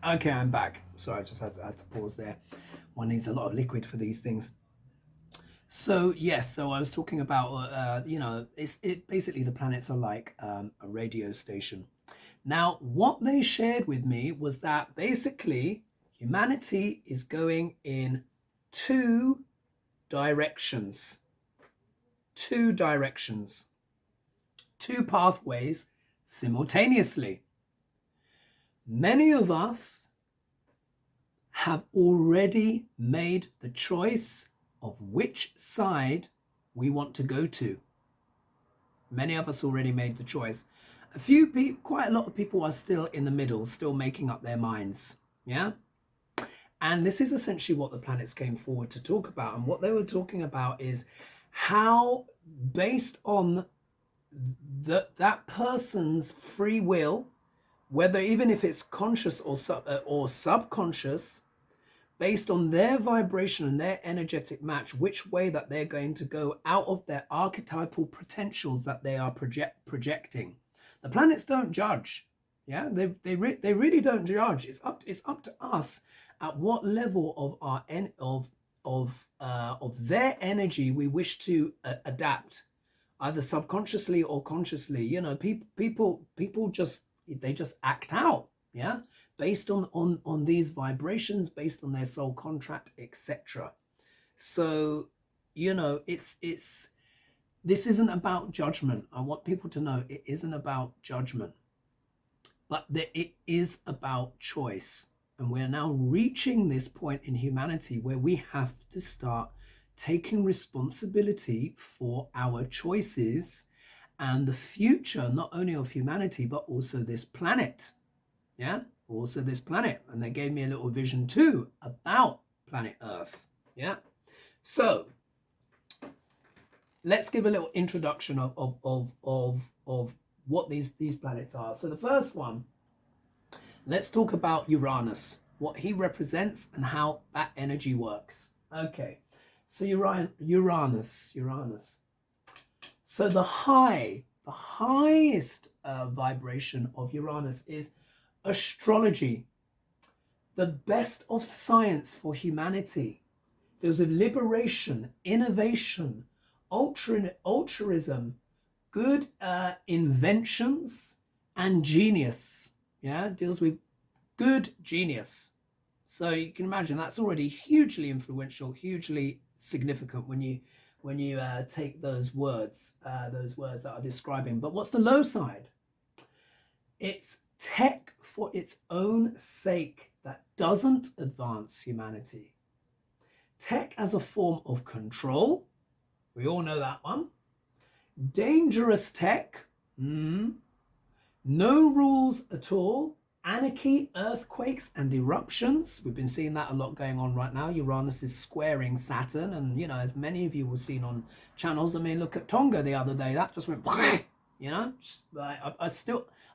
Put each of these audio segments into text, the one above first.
Okay, I'm back. Sorry, I just had to pause there. One needs a lot of liquid for these things. So yes, so I was talking about, it basically the planets are like a radio station. Now, what they shared with me was that basically humanity is going in two directions, two directions, two pathways simultaneously. Many of us have already made the choice of which side we want to go to. Many of us already made the choice. A few people, quite a lot of people are still in the middle, still making up their minds. Yeah. And this is essentially what the planets came forward to talk about. And what they were talking about is how, based on that person's free will, whether even if it's conscious or subconscious, based on their vibration and their energetic match, which way that they're going to go out of their archetypal potentials that they are projecting. The planets don't judge. Yeah, they really don't judge. It's up to us at what level of our of their energy we wish to adapt, either subconsciously or consciously. You know, people just they just act out. Yeah, based on these vibrations, based on their soul contract, etc. So, you know, it's this isn't about judgment. I want people to know it isn't about judgment, but that it is about choice. And we're now reaching this point in humanity where we have to start taking responsibility for our choices and the future, not only of humanity, but also this planet. Yeah, also this planet. And they gave me a little vision too about planet Earth. Yeah. So let's give a little introduction of what these planets are. So the first one, let's talk about Uranus, what he represents and how that energy works. Okay. So Uranus. So the highest vibration of Uranus is astrology, the best of science for humanity. There's a liberation, innovation, altruism, good inventions, and genius. Yeah, deals with good genius. So you can imagine that's already hugely influential, hugely significant when you take those words that are describing. But what's the low side? It's tech for its own sake that doesn't advance humanity. Tech as a form of control. We all know that one. Dangerous tech. No rules at all. Anarchy, earthquakes, and eruptions. We've been seeing that a lot going on right now. Uranus is squaring Saturn. And, you know, as many of you will seen on channels, I mean, look at Tonga the other day. That just went, you know,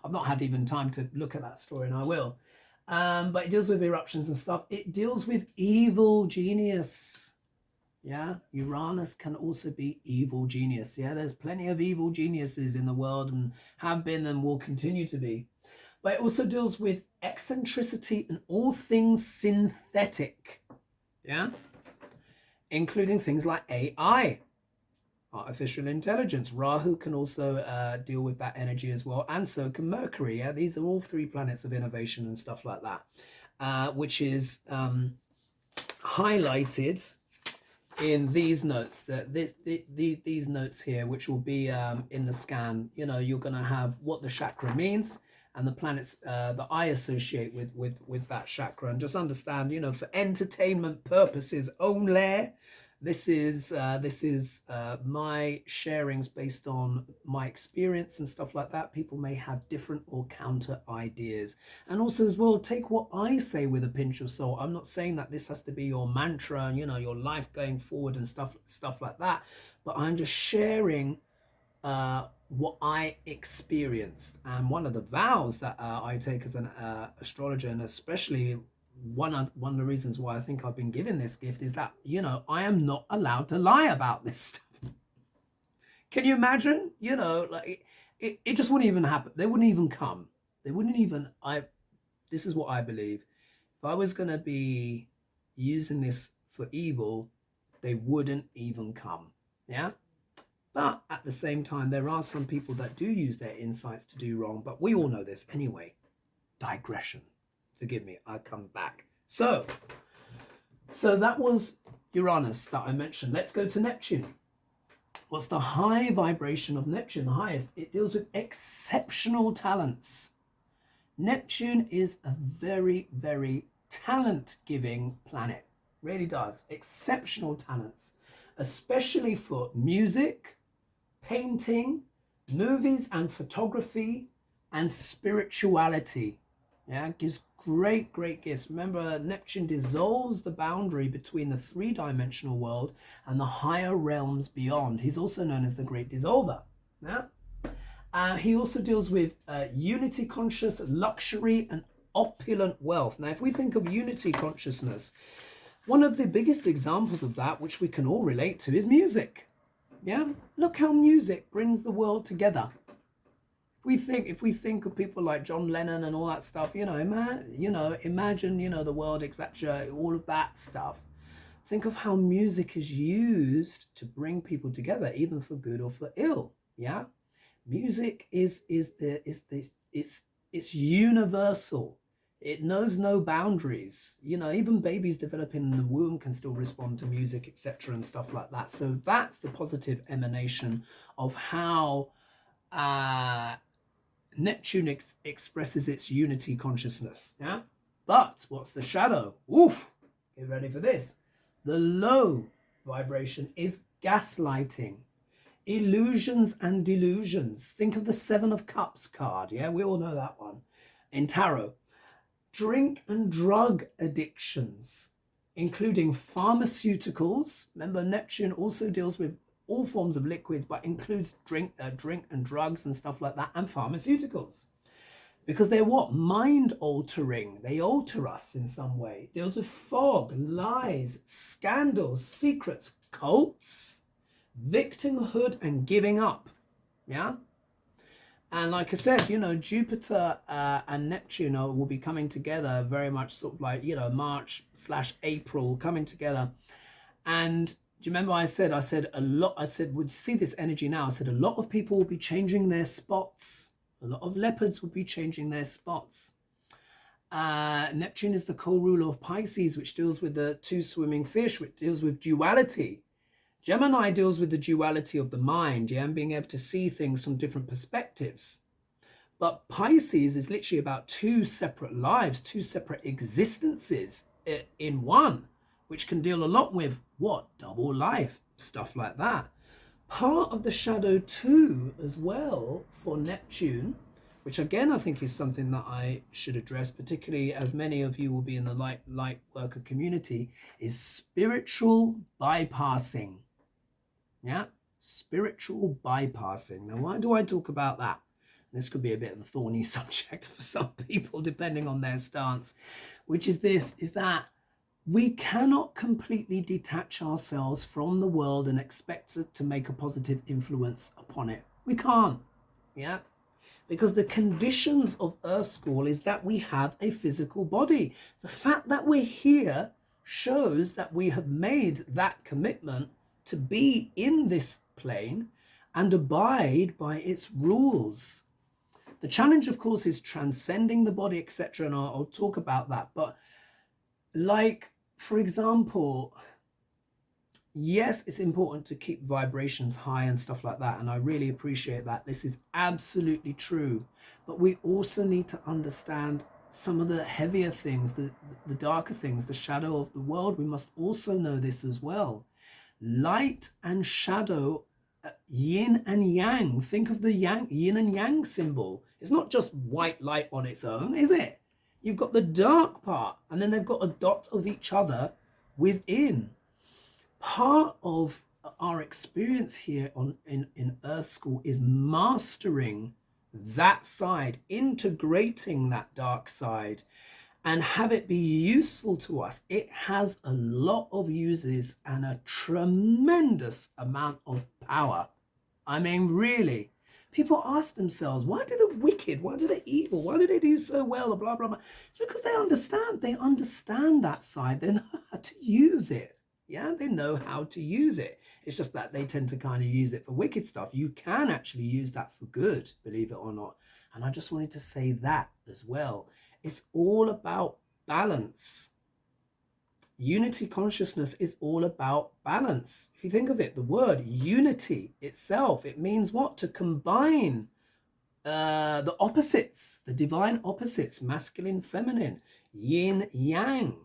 I've not had even time to look at that story, and I will. But it deals with eruptions and stuff. It deals with evil genius. Yeah, Uranus can also be evil genius. Yeah, there's plenty of evil geniuses in the world and have been and will continue to be. But it also deals with eccentricity and all things synthetic. Yeah, including things like AI, artificial intelligence. Rahu can also deal with that energy as well, and so can Mercury. Yeah, these are all three planets of innovation and stuff like that, which is highlighted in these notes. These notes here, which will be in the scan. You know, you're going to have what the chakra means and the planets that I associate with that chakra, and just understand, you know, for entertainment purposes only. This is my sharings based on my experience and stuff like that. People may have different or counter ideas. And also as well, take what I say with a pinch of salt. I'm not saying that this has to be your mantra, you know, your life going forward and stuff like that. But I'm just sharing what I experienced. And one of the vows that I take as an astrologer, and especially one of the reasons why I think I've been given this gift, is that, you know, I am not allowed to lie about this stuff. Can you imagine? You know, like it just wouldn't even happen. They wouldn't even come. They wouldn't even. This is what I believe. If I was going to be using this for evil, they wouldn't even come. Yeah. But at the same time, there are some people that do use their insights to do wrong. But we all know this anyway. Digression. Forgive me, I'll come back. So that was Uranus that I mentioned. Let's go to Neptune. What's the high vibration of Neptune? The highest. It deals with exceptional talents. Neptune is a very, very talent-giving planet. Really does. Exceptional talents, especially for music, painting, movies and photography, and spirituality. Yeah, it gives great gifts. Remember, Neptune dissolves the boundary between the three-dimensional world and the higher realms beyond. He's also known as the Great Dissolver. Yeah. He also deals with unity conscious, luxury, and opulent wealth. Now, if we think of unity consciousness, one of the biggest examples of that, which we can all relate to, is music. Yeah, look how music brings the world together. If we think of people like John Lennon and all that stuff, imagine, the world, etc., all of that stuff. Think of how music is used to bring people together, even for good or for ill. Yeah, music is universal. It knows no boundaries. Even babies developing in the womb can still respond to music, etc., and stuff like that. So that's the positive emanation of how Neptune expresses its unity consciousness. Yeah. But what's the shadow? Oof! Get ready for this. The low vibration is gaslighting, illusions and delusions. Think of the Seven of Cups card. Yeah, we all know that one in tarot. Drink and drug addictions, including pharmaceuticals. Remember, Neptune also deals with all forms of liquids, but includes drink and drugs and stuff like that, and pharmaceuticals. Because they're what? Mind altering. They alter us in some way. It deals with fog, lies, scandals, secrets, cults, victimhood, and giving up. Yeah? And like I said, Jupiter and Neptune will be coming together very much sort of like, March/April coming together. And do you remember I said we'd see this energy now. I said a lot of people will be changing their spots. A lot of leopards will be changing their spots. Neptune is the co-ruler of Pisces, which deals with the two swimming fish, which deals with duality. Gemini deals with the duality of the mind, and being able to see things from different perspectives. But Pisces is literally about two separate lives, two separate existences in one, which can deal a lot with double life, stuff like that. Part of the shadow too, as well, for Neptune, which again I think is something that I should address, particularly as many of you will be in the light worker community, is spiritual bypassing. Yeah, spiritual bypassing. Now, why do I talk about that? This could be a bit of a thorny subject for some people, depending on their stance, which is that we cannot completely detach ourselves from the world and expect it to make a positive influence upon it. We can't. Yeah. Because the conditions of Earth School is that we have a physical body. The fact that we're here shows that we have made that commitment to be in this plane and abide by its rules. The challenge, of course, is transcending the body, etc. And I'll talk about that. But like, for example, yes, it's important to keep vibrations high and stuff like that. And I really appreciate that. This is absolutely true. But we also need to understand some of the heavier things, the darker things, the shadow of the world. We must also know this as well. Light and shadow, yin and yang. Think of the yin and yang symbol. It's not just white light on its own, is it? You've got the dark part, and then they've got a dot of each other within. Part of our experience here in Earth School is mastering that side, integrating that dark side, and have it be useful to us. It has a lot of uses and a tremendous amount of power. I mean, really, People ask themselves, why do the wicked, why do the evil, why do they do so well, blah, blah, blah. It's because they understand that side. They know how to use it. Yeah, they know how to use it. It's just that they tend to kind of use it for wicked stuff. You can actually use that for good, believe it or not. And I just wanted to say that as well. It's all about balance. Unity consciousness is all about balance. If you think of it, the word unity itself, it means what? To combine the opposites, the divine opposites, masculine, feminine, yin, yang,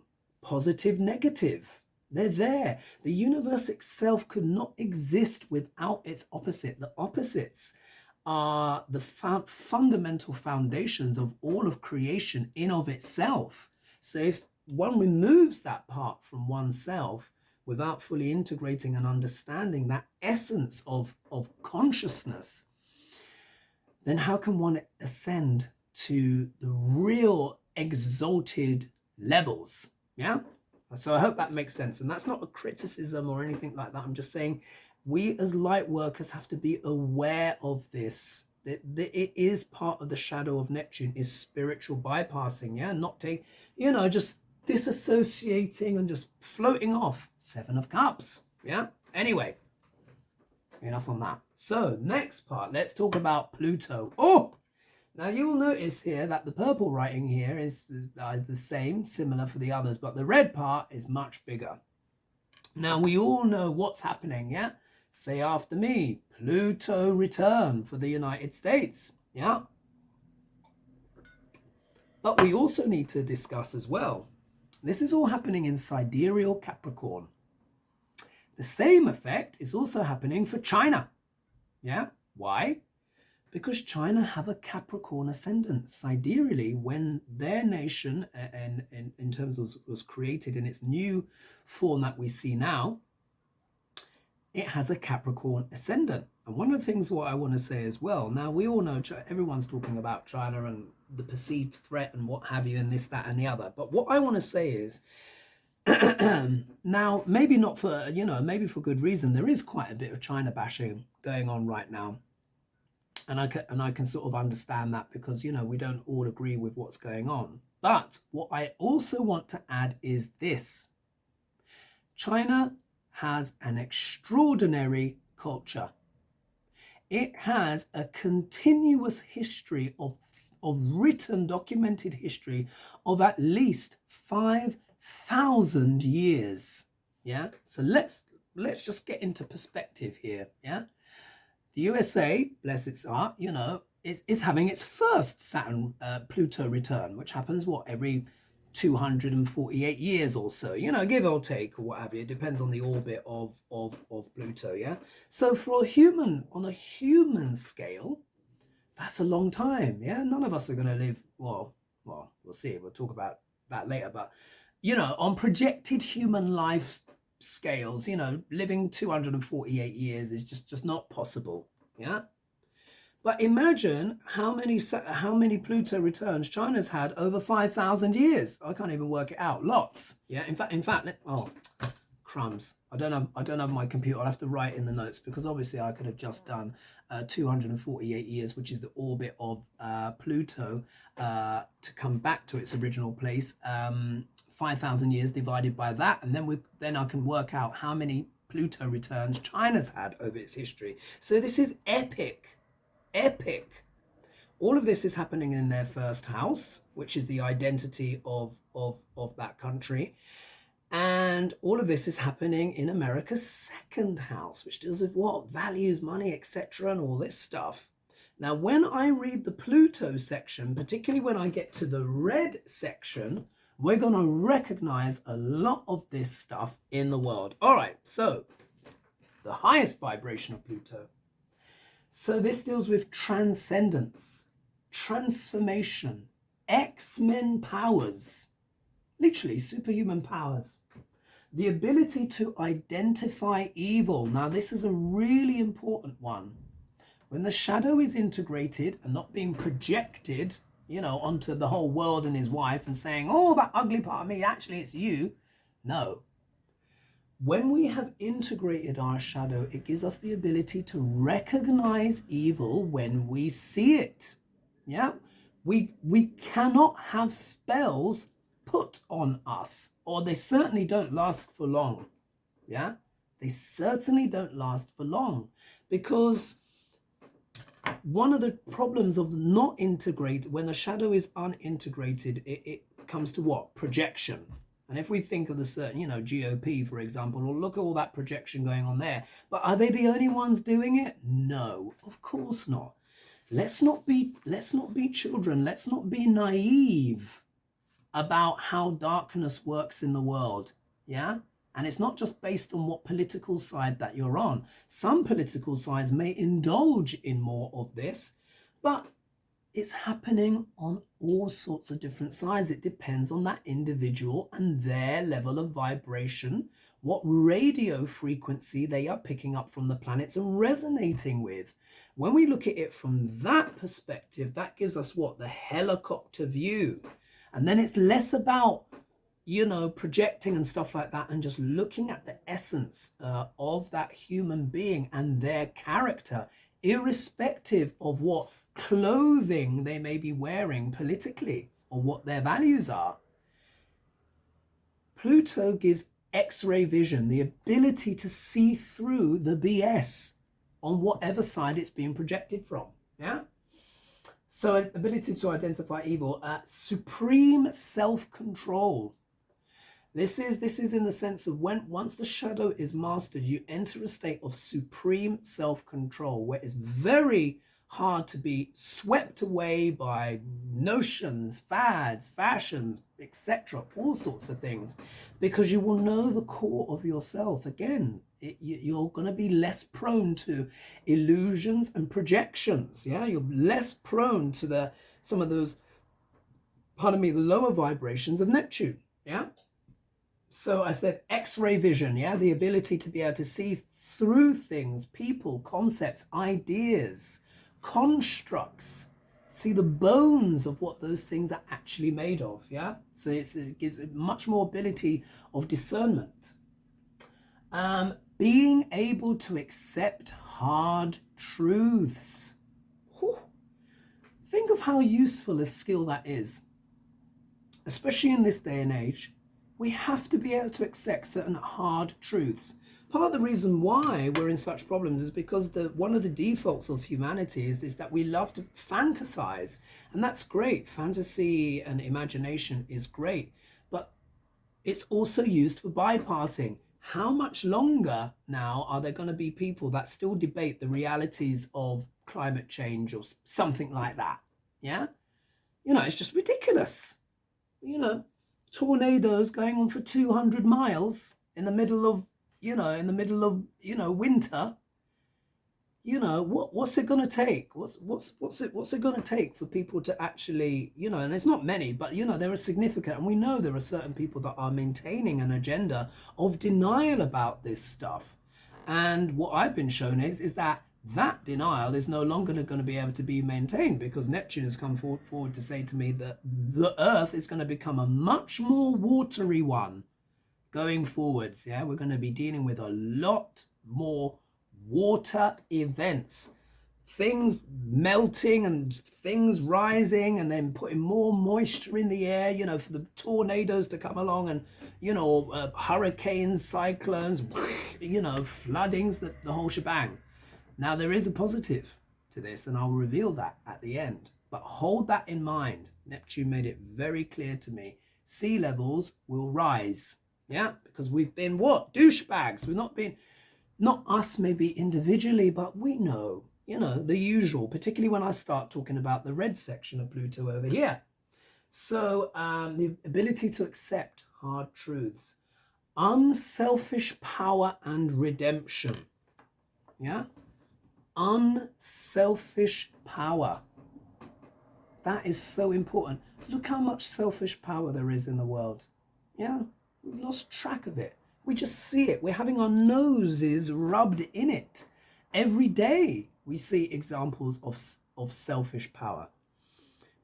positive, negative. They're there. The universe itself could not exist without its opposite. The opposites are the fundamental foundations of all of creation in of itself. So if one removes that part from oneself without fully integrating and understanding that essence of consciousness, then how can one ascend to the real exalted levels? Yeah. So I hope that makes sense. And that's not a criticism or anything like that. I'm just saying we as light workers have to be aware of this. That it is part of the shadow of Neptune is spiritual bypassing. Yeah. Not take, just disassociating and just floating off. 7 of Cups. Yeah. Anyway, enough on that. So next part, let's talk about Pluto. Oh, now you will notice here that the purple writing here is the same, similar for the others, but the red part is much bigger. Now we all know what's happening, yeah? Say after me, Pluto return for the United States, yeah? But we also need to discuss as well, this is all happening in sidereal Capricorn. The same effect is also happening for China, yeah? Why? Because China have a Capricorn ascendant. Sidereally, when their nation, and in terms of was created in its new form that we see now, it has a Capricorn ascendant. And one of the things what I want to say as well, now we all know everyone's talking about China and the perceived threat and what have you and this, that and the other. But what I want to say is, now, maybe not for, maybe for good reason, there is quite a bit of China bashing going on right now. And I can sort of understand that because, we don't all agree with what's going on. But what I also want to add is this. China has an extraordinary culture. It has a continuous history of written, documented history of at least 5,000 years. Yeah. So let's just get into perspective here. Yeah. The USA, bless its heart, is having its first Saturn Pluto return, which happens every 248 years or so, give or take or what have you. It depends on the orbit of Pluto, yeah? So for a human, on a human scale, that's a long time, yeah? None of us are going to live, well, we'll see. We'll talk about that later. But, on projected human life scales, living 248 years is just not possible, yeah? But imagine how many Pluto returns China's had over 5,000 years. I can't even work it out. Lots, yeah. In fact, oh, crumbs. I don't have my computer. I'll have to write in the notes because obviously I could have just done 248 years, which is the orbit of Pluto to come back to its original place. 5,000 years divided by that, and then I can work out how many Pluto returns China's had over its history. So this is epic. All of this is happening in their first house, which is the identity of that country. And all of this is happening in America's second house, which deals with what? Values, money, etc. and all this stuff. Now, when I read the Pluto section, particularly when I get to the red section, we're going to recognize a lot of this stuff in the world. All right, so the highest vibration of Pluto. So this deals with transcendence, transformation, X-Men powers, literally superhuman powers. The ability to identify evil. Now, this is a really important one. When the shadow is integrated and not being projected, onto the whole world and his wife and saying, oh, that ugly part of me, actually it's you. No. when we have integrated our shadow, it gives us the ability to recognize evil when we see it. Yeah, we cannot have spells put on us, or they certainly don't last for long. Yeah, they certainly don't last for long, because one of the problems of not integrate, when the shadow is unintegrated, it comes to what? Projection. And if we think of the certain, GOP, for example, well, look at all that projection going on there. But are they the only ones doing it? No, of course not. Let's not be children. Let's not be naive about how darkness works in the world. Yeah? And it's not just based on what political side that you're on. Some political sides may indulge in more of this, but it's happening on all sorts of different sides. It depends on that individual and their level of vibration, what radio frequency they are picking up from the planets and resonating with. When we look at it from that perspective, that gives us what? The helicopter view. And then it's less about, projecting and stuff like that, and just looking at the essence of that human being and their character, irrespective of what clothing they may be wearing politically or what their values are. Pluto gives X-ray vision, the ability to see through the BS on whatever side it's being projected from. Yeah. So ability to identify evil, supreme self-control. This is in the sense of once the shadow is mastered, you enter a state of supreme self-control, where it's very hard to be swept away by notions, fads, fashions, etc., all sorts of things, because you will know the core of yourself. Again, you're going to be less prone to illusions and projections. Yeah, you're less prone to some of those, the lower vibrations of Neptune. Yeah. So I said X-ray vision, yeah, the ability to be able to see through things, people, concepts, ideas, constructs, see the bones of what those things are actually made of, yeah? So it gives much more ability of discernment. Being able to accept hard truths. Whew. Think of how useful a skill that is, especially in this day and age. We have to be able to accept certain hard truths. Part of the reason why we're in such problems is because one of the defaults of humanity is that we love to fantasize. And that's great. Fantasy and imagination is great. But it's also used for bypassing. How much longer now are there going to be people that still debate the realities of climate change or something like that? Yeah? It's just ridiculous. Tornadoes going on for 200 miles in the middle of winter. What's it going to take? What's it going to take for people to actually, and it's not many, but there are significant, and we know there are certain people that are maintaining an agenda of denial about this stuff. And what I've been shown is that denial is no longer going to be able to be maintained, because Neptune has come forward to say to me that the Earth is going to become a much more watery one going forwards. Yeah, we're going to be dealing with a lot more water events, things melting and things rising, and then putting more moisture in the air, for the tornadoes to come along, and hurricanes, cyclones, floodings, the whole shebang. Now, there is a positive to this, and I'll reveal that at the end. But hold that in mind. Neptune made it very clear to me. Sea levels will rise. Yeah, because we've been what? Douchebags. We've not us maybe individually, but we know, the usual, particularly when I start talking about the red section of Pluto over here. So the ability to accept hard truths. Unselfish power and redemption. Yeah? Unselfish power. That is so important. Look how much selfish power there is in the world. Yeah, we've lost track of it. We just see it. We're having our noses rubbed in it. Every day we see examples of selfish power.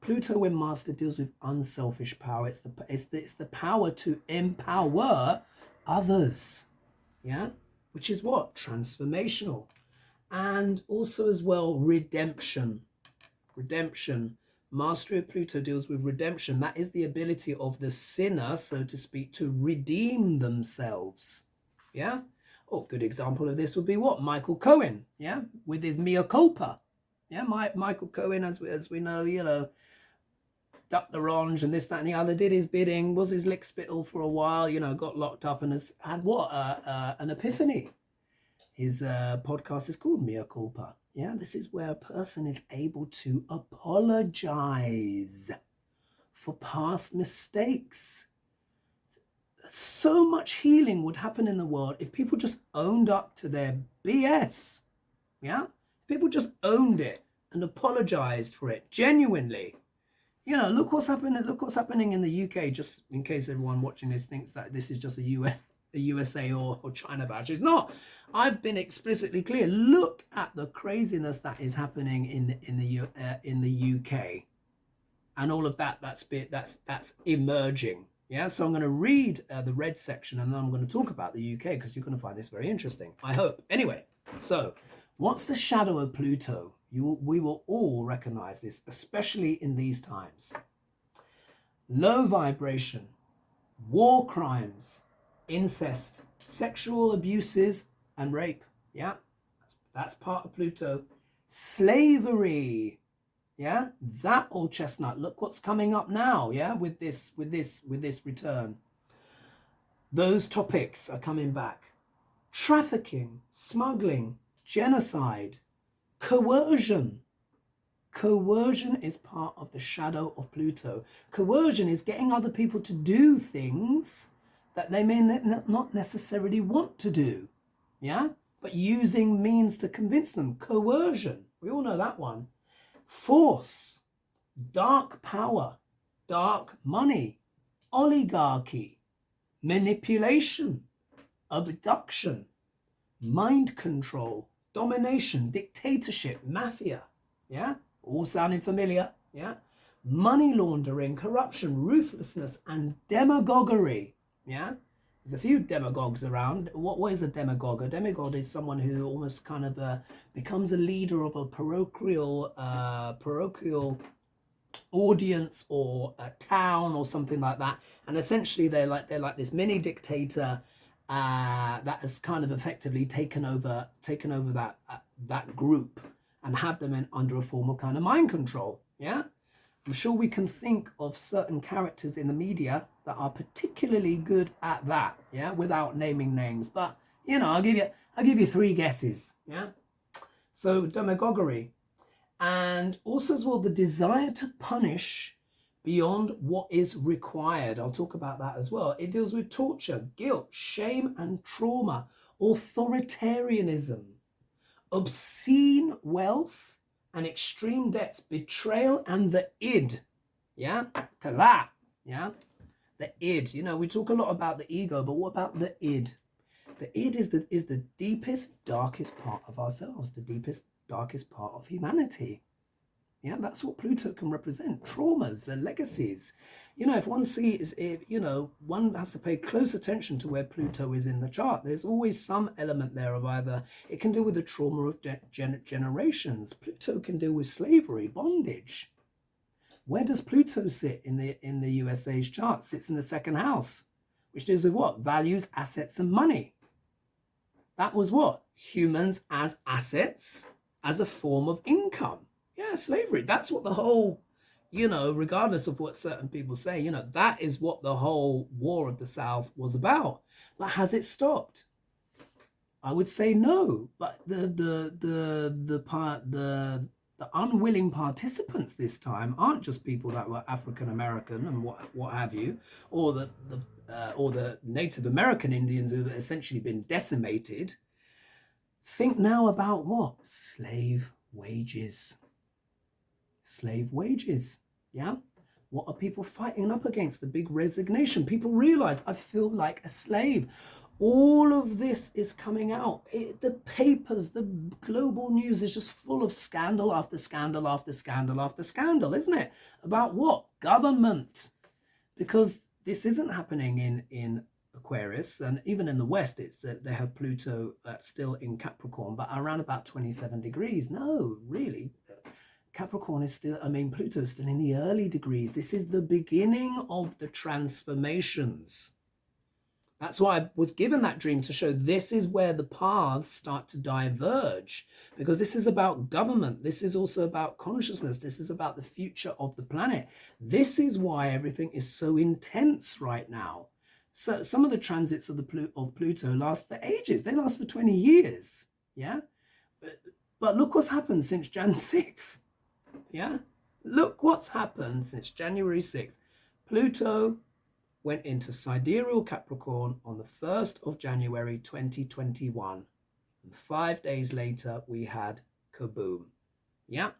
Pluto, when master, deals with unselfish power. It's the power to empower others. yeah, which is what? Transformational. And also as well, redemption. Redemption. Mastery of Pluto deals with redemption. That is the ability of the sinner, so to speak, to redeem themselves. Yeah. Oh, good example of this would be what? Michael Cohen, yeah, with his mea culpa. Yeah, Michael Cohen, as we know, you know, ducked the orange and this, that, and the other, did his bidding, was his lick spittle for a while, you know, got locked up and has had what? An epiphany. His podcast is called Mea Culpa. Yeah, this is where a person is able to apologize for past mistakes. So much healing would happen in the world if people just owned up to their BS. Yeah, if people just owned it and apologized for it genuinely. You know, look what's happening. Look what's happening in the UK. Just in case everyone watching this thinks that this is just a USA or China badge. It's not. I've been explicitly clear. Look at the craziness that is happening in the UK, and all of that. That's emerging. Yeah. So I'm going to read the red section, and then I'm going to talk about the UK because you're going to find this very interesting. I hope. Anyway. So, what's the shadow of Pluto? We will all recognize this, especially in these times. Low vibration, war crimes, incest, sexual abuses, and rape. Yeah, that's part of Pluto. Slavery. Yeah, that old chestnut. Look what's coming up now. Yeah, with this return. Those topics are coming back. Trafficking, smuggling, genocide, coercion. Coercion is part of the shadow of Pluto. Coercion is getting other people to do things that they may not necessarily want to do. Yeah? But using means to convince them. Coercion. We all know that one. Force. Dark power. Dark money. Oligarchy. Manipulation. Abduction. Mind control. Domination. Dictatorship. Mafia. Yeah? All sounding familiar, yeah? Money laundering, corruption, ruthlessness, and demagoguery, yeah? There's a few demagogues around. What is a demagogue? A demagogue is someone who almost kind of becomes a leader of a parochial audience or a town or something like that. And essentially they're like this mini dictator that has kind of effectively taken over that group and have them under a form of kind of mind control. Yeah, I'm sure we can think of certain characters in the media that are particularly good at that. Yeah, without naming names, but you know, I'll give you three guesses. Yeah, so demagoguery, and also as well the desire to punish beyond what is required. I'll talk about that as well. It deals with torture, guilt, shame, and trauma, authoritarianism, obscene wealth and extreme debts, betrayal, and the id. Yeah, look at that. Yeah, the id. You know, we talk a lot about the ego, but what about the id? The id is the deepest, darkest part of ourselves, the deepest, darkest part of humanity. Yeah, that's what Pluto can represent. Traumas, legacies. You know, if one sees, one has to pay close attention to where Pluto is in the chart. There's always some element there of either, it can deal with the trauma of generations. Pluto can deal with slavery, bondage. Where does Pluto sit in the USA's chart? It sits in the second house, which deals with what? Values, assets, and money. That was what? Humans as assets, as a form of income. Yeah, slavery. That's what the whole, regardless of what certain people say, that is what the whole War of the South was about. But has it stopped? I would say no. But the unwilling participants this time aren't just people that were African American and what have you, or the Native American Indians who have essentially been decimated. Think now about what? Slave wages. Slave wages, yeah? What are people fighting up against? The big resignation. People realize, I feel like a slave. All of this is coming out. The papers, the global news is just full of scandal after scandal after scandal after scandal, isn't it? About what? Government. Because this isn't happening in Aquarius, and even in the West, it's that they have Pluto still in Capricorn, but around about 27 degrees. No, really, Capricorn is still, Pluto is still in the early degrees. This is the beginning of the transformations. That's why I was given that dream, to show this is where the paths start to diverge, because this is about government. This is also about consciousness. This is about the future of the planet. This is why everything is so intense right now. So some of the transits of Pluto last for ages. They last for 20 years. Yeah. But look what's happened since Jan 6th. Yeah. Look what's happened since January 6th. Pluto went into sidereal Capricorn on the 1st of January 2021. And 5 days later, we had kaboom. Yeah.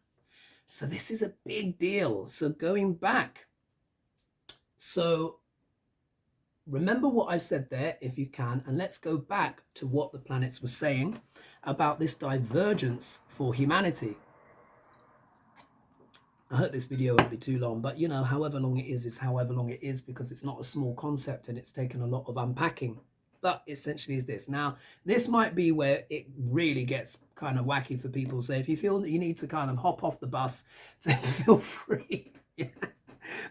So this is a big deal. So going back. So remember what I've said there, if you can, and let's go back to what the planets were saying about this divergence for humanity. I hope this video won't be too long, but you know, however long it is however long it is, because it's not a small concept and it's taken a lot of unpacking. But essentially is this. Now, this might be where it really gets kind of wacky for people. So if you feel that you need to kind of hop off the bus, then feel free. Yeah.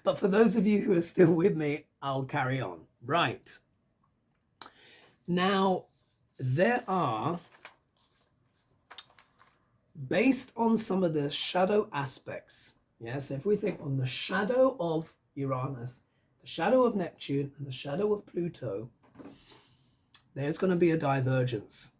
But for those of you who are still with me, I'll carry on. Right. Now, there are, based on some of the shadow aspects, yeah, so if we think on the shadow of Uranus, the shadow of Neptune, and the shadow of Pluto, there's going to be a divergence.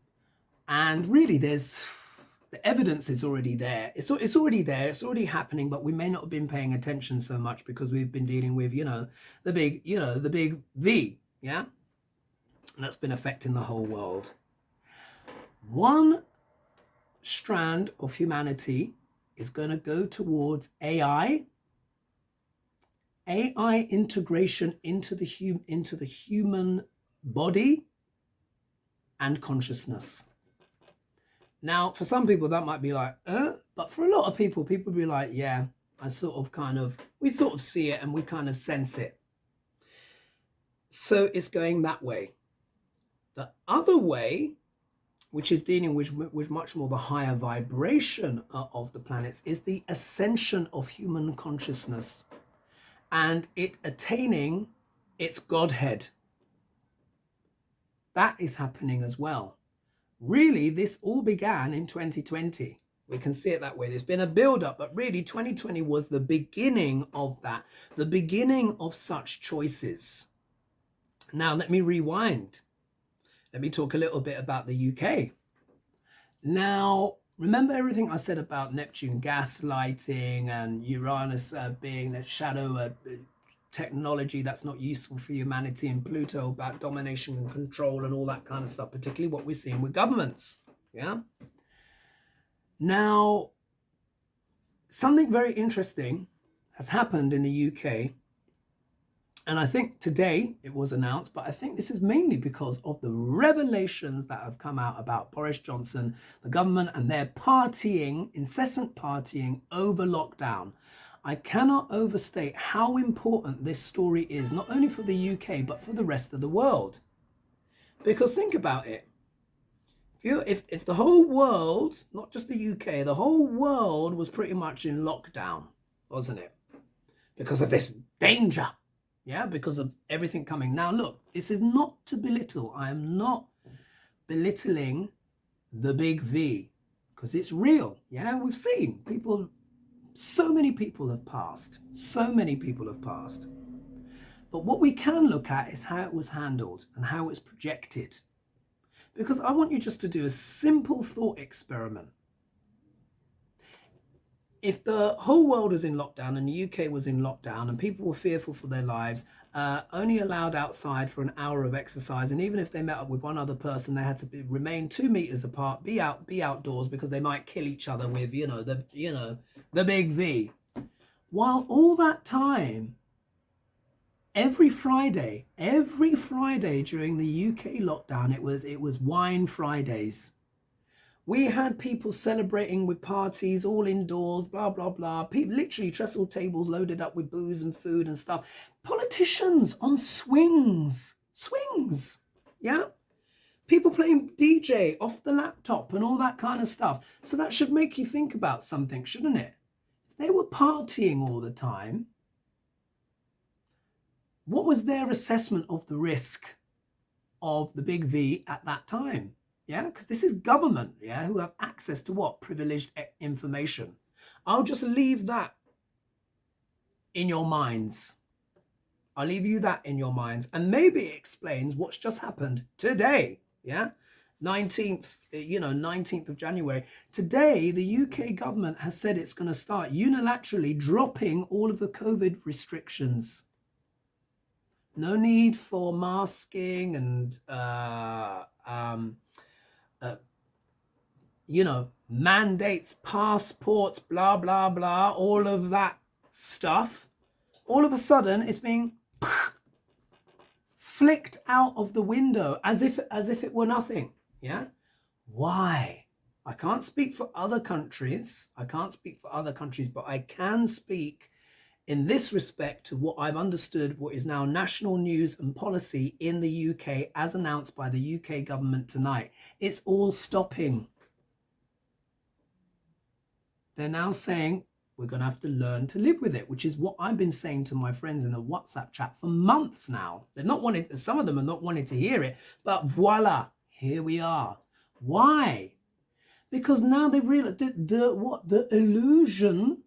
And really, the evidence is already there. It's already there. It's already happening, but we may not have been paying attention so much because we've been dealing with, the big V, yeah? And that's been affecting the whole world. One strand of humanity is going to go towards AI integration into the human body and consciousness. Now, for some people that might be like, but for a lot of people would be like, yeah, we sort of see it and we kind of sense it. So it's going that way. The other way, which is dealing with much more the higher vibration of the planets, is the ascension of human consciousness and it attaining its Godhead. That is happening as well. Really, this all began in 2020. We can see it that way. There's been a build-up, but really 2020 was the beginning of that, the beginning of such choices. Now, let me rewind. Let me talk a little bit about the UK. Now, remember everything I said about Neptune gaslighting and Uranus being a shadow technology that's not useful for humanity, and Pluto about domination and control and all that kind of stuff, particularly what we're seeing with governments. Yeah. Now, something very interesting has happened in the UK. And I think today it was announced, but I think this is mainly because of the revelations that have come out about Boris Johnson, the government, and their partying, incessant partying over lockdown. I cannot overstate how important this story is, not only for the UK, but for the rest of the world. Because think about it. If the whole world, not just the UK, the whole world was pretty much in lockdown, wasn't it? Because of this danger. Yeah, because of everything coming. Now, look, this is not to belittle. I am not belittling the big V, because it's real. Yeah, we've seen people, so many people have passed. So many people have passed. But what we can look at is how it was handled and how it's projected. Because I want you just to do a simple thought experiment. If the whole world was in lockdown and the UK was in lockdown and people were fearful for their lives, only allowed outside for an hour of exercise, and even if they met up with one other person, they had to remain 2 meters apart, be outdoors because they might kill each other with, the big V. While all that time, every Friday during the UK lockdown, it was Wine Fridays. We had people celebrating with parties, all indoors, blah, blah, blah. People, literally trestle tables loaded up with booze and food and stuff. Politicians on swings. things. Yeah? People playing DJ off the laptop and all that kind of stuff. So that should make you think about something, shouldn't it? If they were partying all the time, what was their assessment of the risk of the big V at that time? Yeah, because this is government, yeah, who have access to what? Privileged information. I'll just leave that in your minds. I'll leave you that in your minds. And maybe it explains what's just happened today, yeah? 19th of January. Today, the UK government has said it's going to start unilaterally dropping all of the COVID restrictions. No need for masking and, mandates, passports, blah, blah, blah, all of that stuff. All of a sudden, it's being flicked out of the window as if it were nothing. Yeah? Why? I can't speak for other countries. But I can speak in this respect to what I've understood, what is now national news and policy in the UK as announced by the UK government tonight. It's all stopping. They're now saying we're going to have to learn to live with it, which is what I've been saying to my friends in the WhatsApp chat for months now. Some of them have not wanted to hear it, but voila, here we are. Why? Because now they've realized the illusion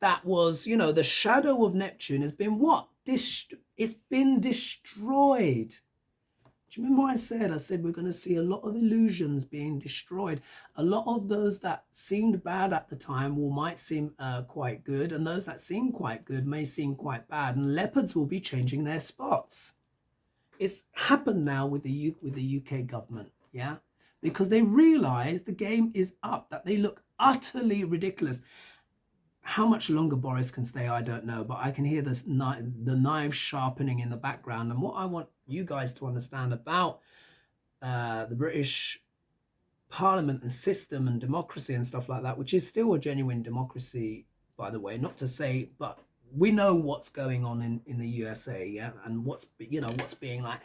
that was, the shadow of Neptune has been what? It's been destroyed. Do you remember what I said we're going to see a lot of illusions being destroyed. A lot of those that seemed bad at the time might seem quite good, and those that seem quite good may seem quite bad, and leopards will be changing their spots. It's happened now with the UK government, yeah? Because they realize the game is up, that they look utterly ridiculous. How much longer Boris can stay, I don't know, but I can hear the knives sharpening in the background. And what I want you guys to understand about the British Parliament and system and democracy and stuff like that, which is still a genuine democracy, by the way, not to say, but we know what's going on in the USA, yeah, and what's being like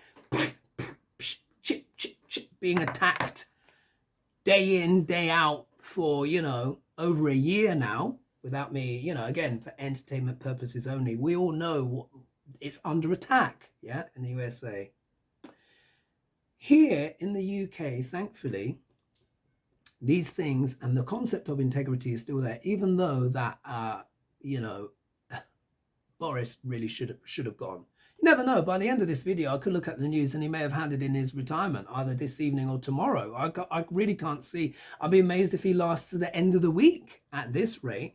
being attacked day in, day out for, over a year now. Without me, again, for entertainment purposes only, we all know it's under attack, yeah, in the USA. Here in the UK, thankfully, these things and the concept of integrity is still there, even though that, Boris really should have gone. You never know. By the end of this video, I could look at the news and he may have handed in his retirement either this evening or tomorrow. I really can't see. I'd be amazed if he lasts to the end of the week at this rate.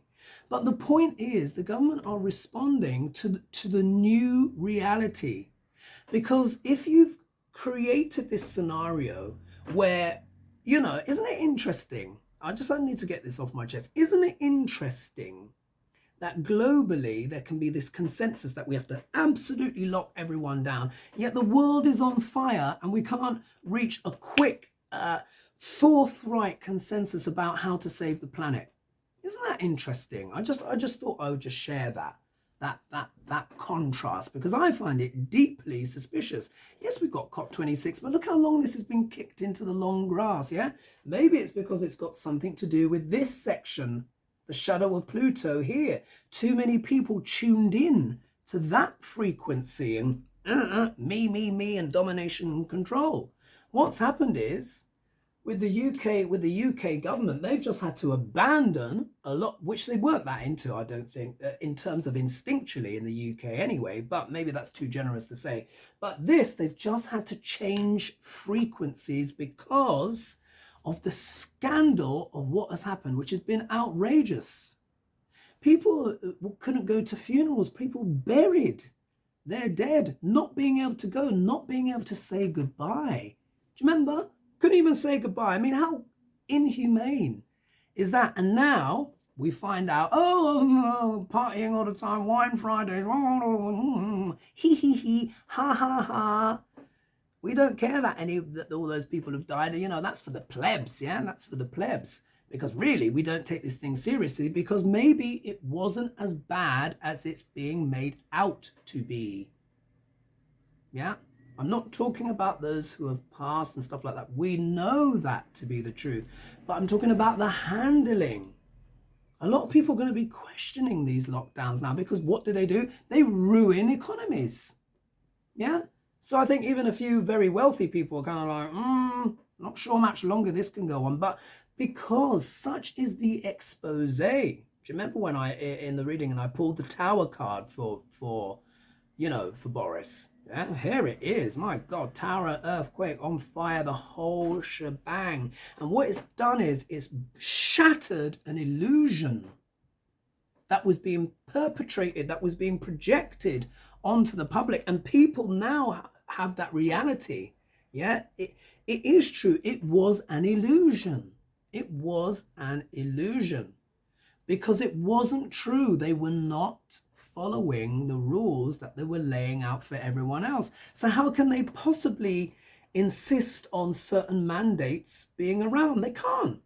But the point is, the government are responding to the new reality. Because if you've created this scenario where, isn't it interesting? I need to get this off my chest. Isn't it interesting that globally there can be this consensus that we have to absolutely lock everyone down, yet the world is on fire and we can't reach a quick, forthright consensus about how to save the planet? Isn't that interesting? I just thought I would just share that contrast, because I find it deeply suspicious. Yes, we've got COP26, but look how long this has been kicked into the long grass, yeah? Maybe it's because it's got something to do with this section, the shadow of Pluto here. Too many people tuned in to that frequency and me, and domination and control. What's happened is, with the UK government, they've just had to abandon a lot, which they weren't that into, I don't think, in terms of instinctually in the UK anyway, but maybe that's too generous to say. But they've just had to change frequencies because of the scandal of what has happened, which has been outrageous. People couldn't go to funerals, people buried their dead, not being able to go, not being able to say goodbye. Do you remember? Couldn't even say goodbye. I mean, how inhumane is that? And now we find out, partying all the time, wine Fridays, he, ha, ha, ha. We don't care that all those people have died. That's for the plebs, yeah? That's for the plebs. Because really, we don't take this thing seriously because maybe it wasn't as bad as it's being made out to be. Yeah? I'm not talking about those who have passed and stuff like that. We know that to be the truth. But I'm talking about the handling. A lot of people are going to be questioning these lockdowns now because what do? They ruin economies. Yeah? So I think even a few very wealthy people are kind of like, not sure how much longer this can go on. But because such is the expose. Do you remember when in the reading, and I pulled the Tower card for Boris? Yeah, here it is. My God, tower, earthquake, on fire, the whole shebang. And what it's done is it's shattered an illusion that was being perpetrated, that was being projected onto the public. And people now have that reality. Yeah, it is true. It was an illusion. It was an illusion because it wasn't true. They were not following the rules that they were laying out for everyone else. So how can they possibly insist on certain mandates being around? They can't.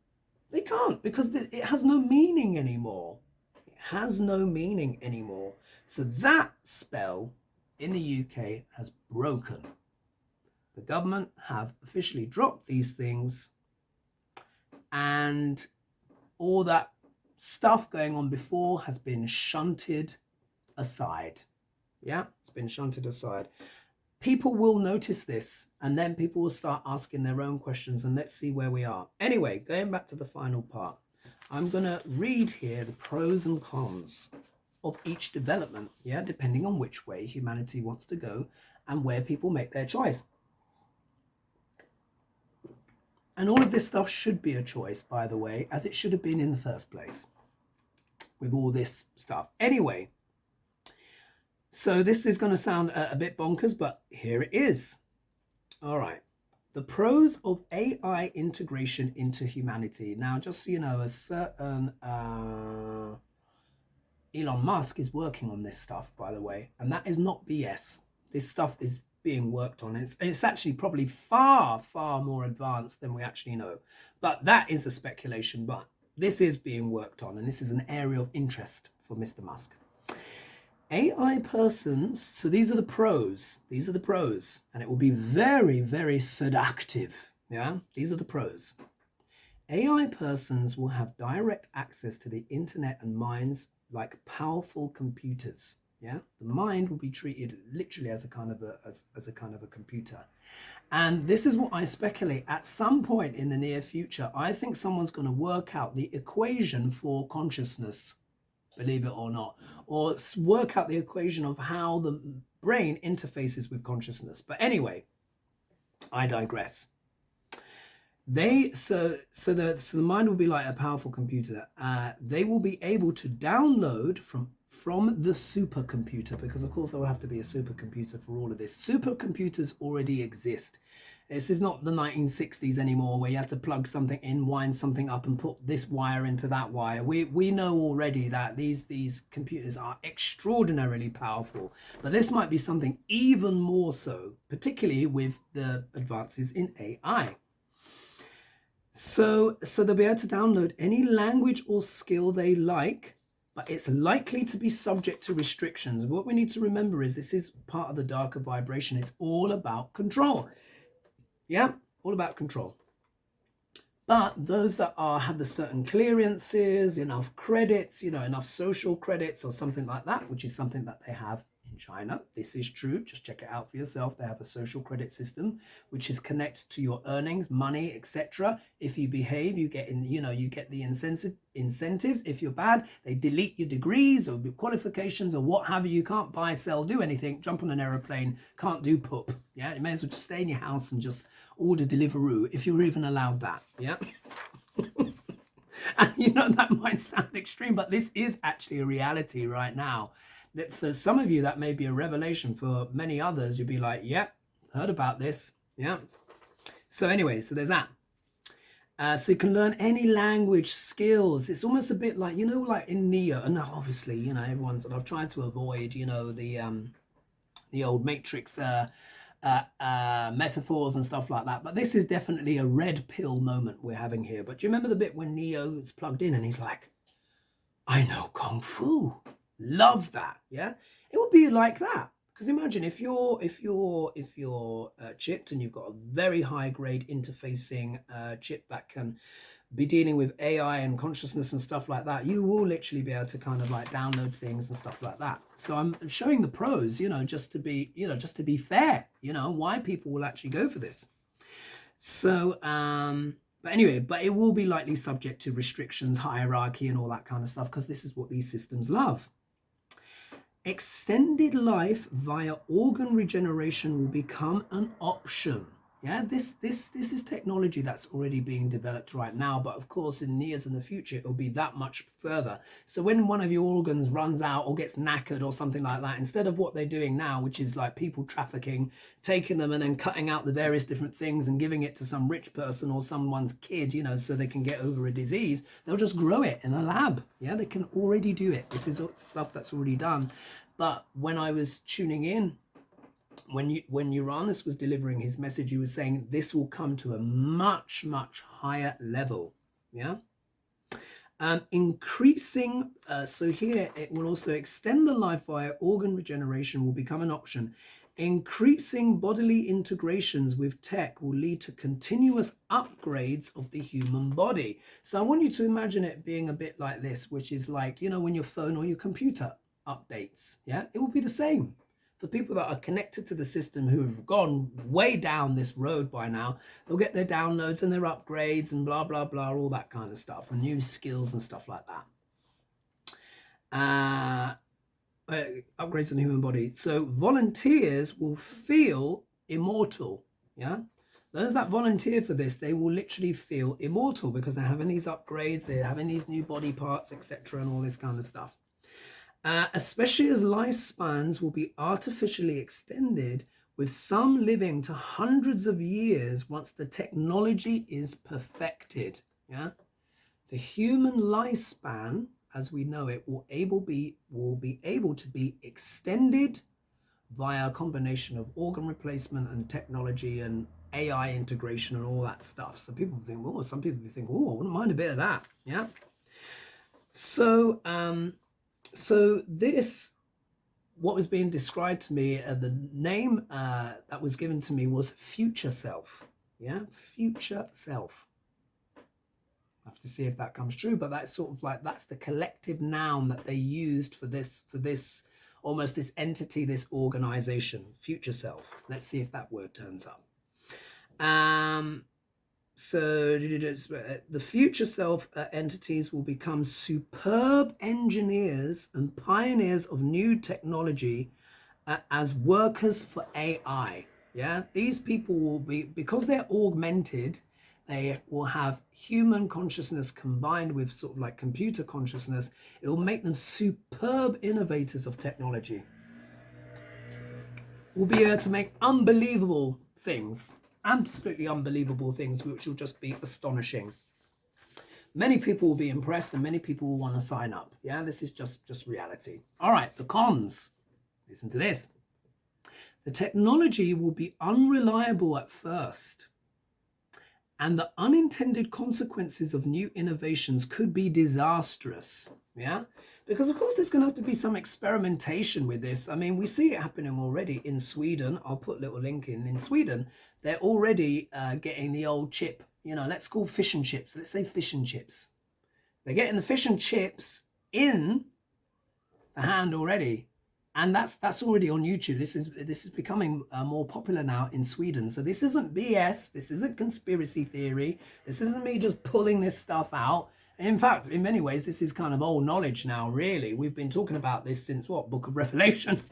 They can't, because it has no meaning anymore. It has no meaning anymore. So that spell in the UK has broken. The government have officially dropped these things, and all that stuff going on before has been shunted aside. Yeah, it's been shunted aside. People will notice this, and then people will start asking their own questions, and let's see where we are. Anyway, going back to the final part, I'm going to read here the pros and cons of each development, yeah, depending on which way humanity wants to go and where people make their choice. And all of this stuff should be a choice, by the way, as it should have been in the first place with all this stuff. Anyway, so this is going to sound a bit bonkers, but here it is. All right. The pros of AI integration into humanity. Now, just so you know, a certain Elon Musk is working on this stuff, by the way, and that is not BS. This stuff is being worked on. It's actually probably far, far more advanced than we actually know. But that is a speculation, but this is being worked on, and this is an area of interest for Mr. Musk. AI persons, so these are the pros. These are the pros, and it will be very, very seductive. Yeah, these are the pros. AI persons will have direct access to the internet and minds like powerful computers. Yeah, the mind will be treated literally as a kind of a computer. And this is what I speculate at some point in the near future. I think someone's going to work out the equation for consciousness, believe it or not, or work out the equation of how the brain interfaces with consciousness. But anyway, I digress. So the mind will be like a powerful computer. They will be able to download from the supercomputer, because of course there will have to be a supercomputer for all of this. Supercomputers already exist. This is not the 1960s anymore, where you had to plug something in, wind something up, and put this wire into that wire. We know already that these computers are extraordinarily powerful, but this might be something even more so, particularly with the advances in AI. So they'll be able to download any language or skill they like, but it's likely to be subject to restrictions. What we need to remember is this is part of the darker vibration. It's all about control. Yeah, all about control. But those that have the certain clearances, enough credits, enough social credits or something like that, which is something that they have in China. This is true. Just check it out for yourself. They have a social credit system, which is connected to your earnings, money, etc. If you behave, you get you get the incentives. If you're bad, they delete your degrees or your qualifications or what have you. You can't buy, sell, do anything, jump on an aeroplane, can't do poop. Yeah, you may as well just stay in your house and just order Deliveroo if you're even allowed that. Yeah. And that might sound extreme, but this is actually a reality right now. That for some of you, that may be a revelation. For many others, you'll be like, yeah, heard about this. Yeah. So anyway, so there's that. So you can learn any language, skills. It's almost a bit like, like in Neo. And obviously, I've tried to avoid, the old Matrix metaphors and stuff like that. But this is definitely a red pill moment we're having here. But do you remember the bit when Neo is plugged in and he's like, I know Kung Fu. Love that. Yeah, it would be like that, Because imagine if you're chipped and you've got a very high grade interfacing chip that can be dealing with AI and consciousness and stuff like that, you will literally be able to kind of like download things and stuff like that. So I'm showing the pros, just to be, just to be fair, why people will actually go for this. So, but anyway, but it will be likely subject to restrictions, hierarchy, and all that kind of stuff, because this is what these systems love. Extended life via organ regeneration will become an option. Yeah, this is technology that's already being developed right now, but of course in years in the future it'll be that much further. So when one of your organs runs out or gets knackered or something like that, instead of what they're doing now, which is like people trafficking, taking them and then cutting out the various different things and giving it to some rich person or someone's kid, so they can get over a disease, they'll just grow it in a lab. Yeah, they can already do it. This is stuff that's already done. But when I was tuning in, when Uranus was delivering his message, he was saying this will come to a much, much higher level. Yeah. Increasing, so here it will also extend the life via organ regeneration will become an option. Increasing bodily integrations with tech will lead to continuous upgrades of the human body. So I want you to imagine it being a bit like this, which is like, when your phone or your computer updates. Yeah, it will be the same. For people that are connected to the system who have gone way down this road by now, they'll get their downloads and their upgrades and blah, blah, blah, all that kind of stuff, and new skills and stuff like that. Upgrades in the human body. So volunteers will feel immortal. Yeah. Those that volunteer for this, they will literally feel immortal because they're having these upgrades, they're having these new body parts, etc., and all this kind of stuff. Especially as lifespans will be artificially extended, with some living to hundreds of years once the technology is perfected. Yeah, the human lifespan, as we know it, will be able to be extended via a combination of organ replacement and technology and AI integration and all that stuff. So people think, well, some people think, oh, I wouldn't mind a bit of that. Yeah. So this, what was being described to me, the name that was given to me was future self. Yeah, future self. I have to see if that comes true, but that's sort of like, that's the collective noun that they used for this almost this entity, this organization, future self. Let's see if that word turns up. So the future self entities will become superb engineers and pioneers of new technology as workers for AI. Yeah, these people will be, because they're augmented, they will have human consciousness combined with sort of like computer consciousness. It will make them superb innovators of technology. Will be able to make unbelievable things. Absolutely unbelievable things, which will just be astonishing. Many people will be impressed and many people will want to sign up. Yeah, this is just reality. All right, the cons. Listen to this. The technology will be unreliable at first, and the unintended consequences of new innovations could be disastrous. Yeah, because of course there's going to have to be some experimentation with this. I mean, we see it happening already in Sweden. I'll put a little link in Sweden. They're already getting the old chip, let's call fish and chips. Let's say fish and chips. They're getting the fish and chips in the hand already. And that's already on YouTube. This is becoming more popular now in Sweden. So this isn't BS. This isn't conspiracy theory. This isn't me just pulling this stuff out. And in fact, in many ways, this is kind of old knowledge now, really. We've been talking about this since what? Book of Revelation.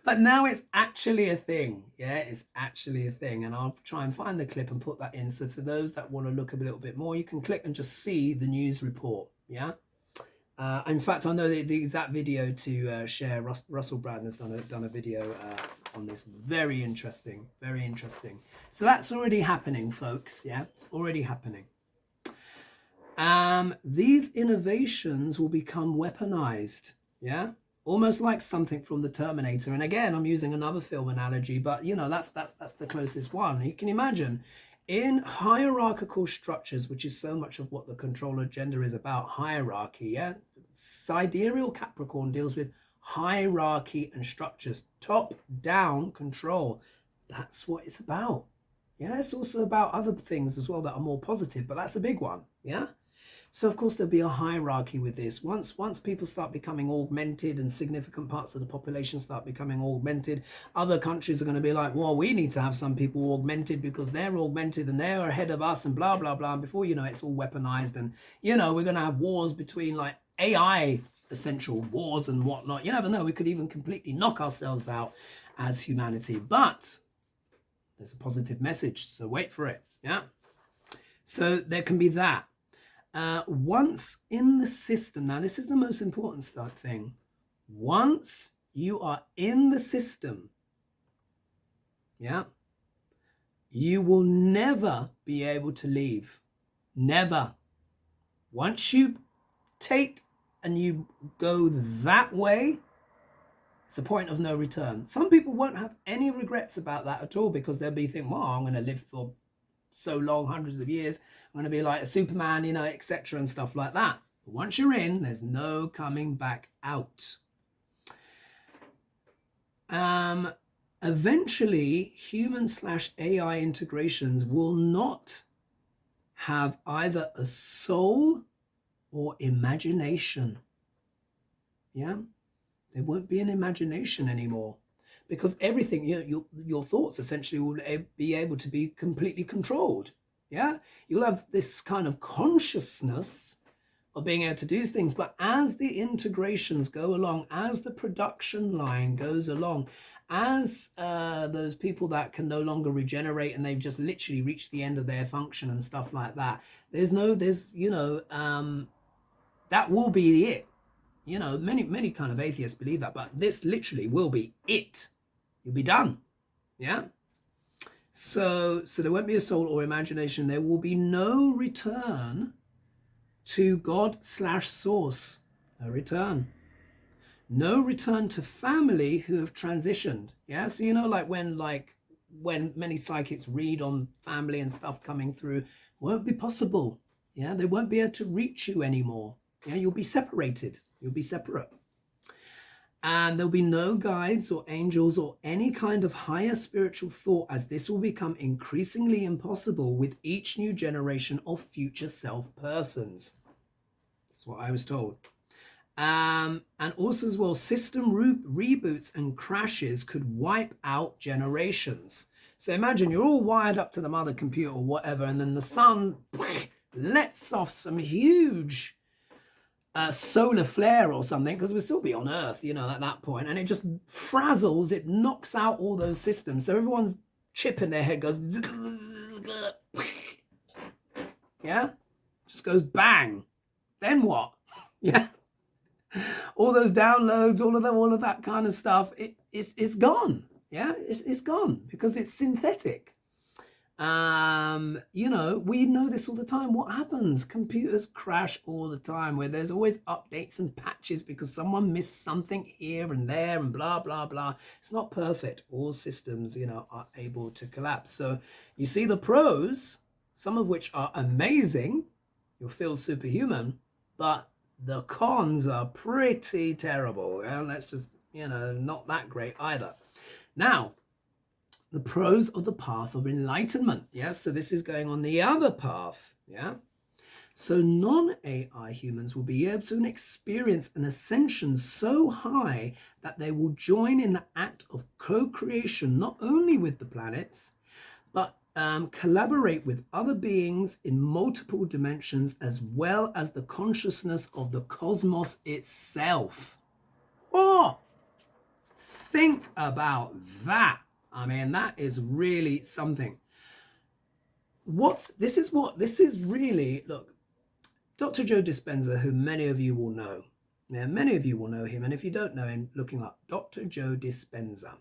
But now it's actually a thing. Yeah, it's actually a thing. And I'll try and find the clip and put that in. So for those that want to look a little bit more, you can click and just see the news report. Yeah. In fact, I know the exact video to share. Russel Brand has done a video on this. Very interesting, very interesting. So that's already happening, folks. Yeah, it's already happening. These innovations will become weaponized. Yeah, almost like something from the Terminator. And again, I'm using another film analogy, but that's the closest one. You can imagine. In hierarchical structures, which is so much of what the control agenda is about, hierarchy, yeah? Sidereal Capricorn deals with hierarchy and structures, top-down control. That's what it's about. Yeah, it's also about other things as well that are more positive, but that's a big one. Yeah. So of course there'll be a hierarchy with this. Once people start becoming augmented and significant parts of the population start becoming augmented, other countries are going to be like, well, we need to have some people augmented because they're augmented and they're ahead of us and blah, blah, blah. And before you know, it's all weaponized. And, you know, we're going to have wars between like AI essential wars and whatnot. You never know. We could even completely knock ourselves out as humanity. But there's a positive message. So wait for it. Yeah. So there can be that. Once in the system, now this is the most important thing. Once you are in the system, yeah, you will never be able to leave. Never. Once you take and you go that way, it's a point of no return. Some people won't have any regrets about that at all because they'll be thinking, well, I'm going to live for so long, hundreds of years, I'm going to be like a Superman, you know, etc. and stuff like that. But once you're in, there's no coming back out. Eventually, human/AI integrations will not have either a soul or imagination. Yeah, there won't be an imagination anymore. Because everything, your thoughts essentially will be able to be completely controlled. Yeah, you'll have this kind of consciousness of being able to do things. But as the integrations go along, as the production line goes along, as those people that can no longer regenerate and they've just literally reached the end of their function and stuff like that, that will be it. You know, many kind of atheists believe that, but this literally will be it. You'll be done. Yeah. So there won't be a soul or imagination. There will be no return to God/source. No return. No return to family who have transitioned. Yeah. So, you know, like when many psychics read on family and stuff coming through, won't be possible. Yeah. They won't be able to reach you anymore. Yeah. You'll be separated. You'll be separate. And there'll be no guides or angels or any kind of higher spiritual thought, as this will become increasingly impossible with each new generation of future self persons. That's what I was told. And also as well, system reboots and crashes could wipe out generations. So imagine you're all wired up to the mother computer or whatever, and then the sun lets off some huge solar flare or something, because we'll still be on Earth, you know, at that point, and it just frazzles, it knocks out all those systems. So everyone's chip in their head goes, yeah, just goes bang. Then what? Yeah, all those downloads, all of that kind of stuff, it's gone. Yeah, it's gone because it's synthetic. You know, we know this all the time. What happens? Computers crash all the time, where there's always updates and patches because someone missed something here and there and blah, blah, blah. It's not perfect. All systems, you know, are able to collapse. So you see the pros, some of which are amazing. You'll feel superhuman, but the cons are pretty terrible. And that's just, you know, not that great either. Now, the pros of the path of enlightenment. Yeah, so this is going on the other path. Yeah, so non-AI humans will be able to experience an ascension so high that they will join in the act of co-creation, not only with the planets, but collaborate with other beings in multiple dimensions, as well as the consciousness of the cosmos itself. Oh, think about that. I mean, that is really something. This is really, look, Dr. Joe Dispenza, who many of you will know. Yeah, many of you will know him. And if you don't know him, looking up Dr. Joe Dispenza.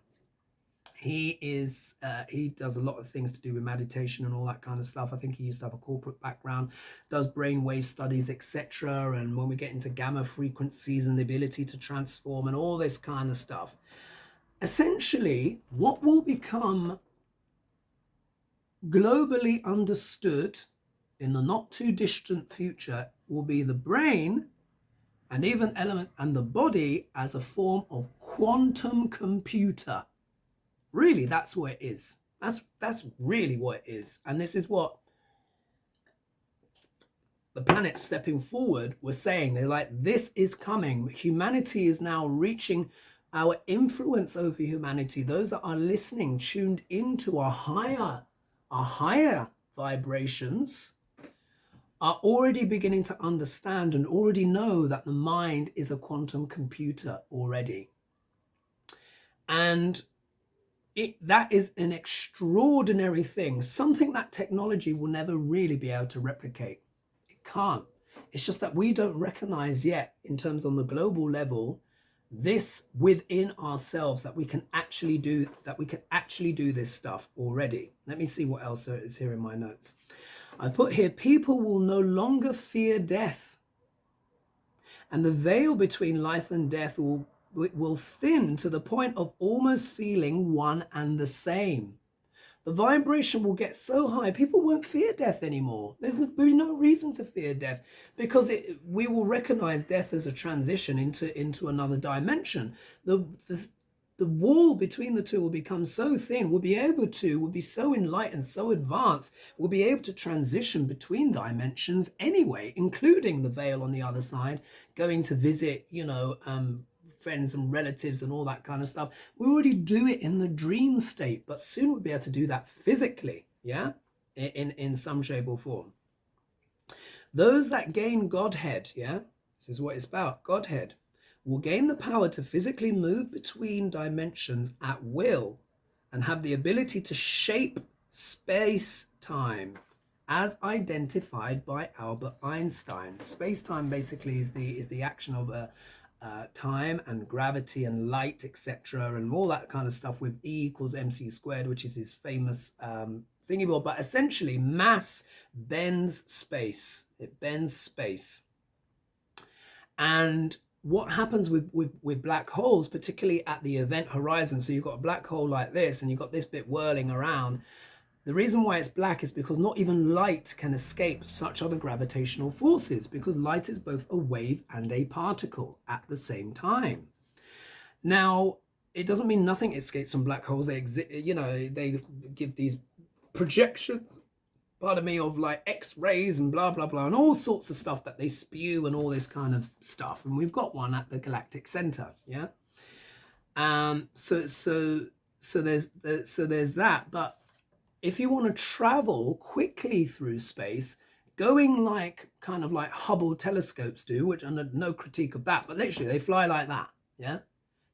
He does a lot of things to do with meditation and all that kind of stuff. I think he used to have a corporate background, does brainwave studies, etc. And when we get into gamma frequencies and the ability to transform and all this kind of stuff, essentially, what will become globally understood in the not too distant future will be the brain and even element, and the body as a form of quantum computer. Really, that's what it is. That's really what it is. And this is what the planets stepping forward were saying. They're like, this is coming. Humanity is now reaching our influence over humanity. Those that are listening, tuned into our higher vibrations, are already beginning to understand and already know that the mind is a quantum computer already. And that is an extraordinary thing, something that technology will never really be able to replicate. It can't. It's just that we don't recognize yet, in terms on the global level, this within ourselves, that we can actually do this stuff already. Let me see what else there is here in my notes. I've put here, people will no longer fear death, and the veil between life and death will thin to the point of almost feeling one and the same. The vibration will get so high, people won't fear death anymore. There's no reason to fear death, because we will recognize death as a transition into another dimension. The wall between the two will become so thin, we'll be so enlightened, so advanced, we'll be able to transition between dimensions anyway, including the veil on the other side, going to visit, friends and relatives and all that kind of stuff. We already do it in the dream state, but soon we'll be able to do that physically, yeah, in some shape or form. Those that gain Godhead, yeah, this is what it's about, Godhead, will gain the power to physically move between dimensions at will and have the ability to shape space-time as identified by Albert Einstein. Space-time basically is the action of time and gravity and light, etc., and all that kind of stuff, with E equals mc squared, which is his famous thingy board. But essentially, mass bends space. It bends space. And what happens with black holes, particularly at the event horizon, so you've got a black hole like this and you've got this bit whirling around, the reason why it's black is because not even light can escape such other gravitational forces, because light is both a wave and a particle at the same time. Now, it doesn't mean nothing escapes from black holes. They they give these projections, pardon me, of like X-rays and blah, blah, blah, and all sorts of stuff that they spew and all this kind of stuff. And we've got one at the galactic center, yeah? So there's that. But if you want to travel quickly through space, going like kind of like Hubble telescopes do, which I'm no critique of that, but literally they fly like that, yeah?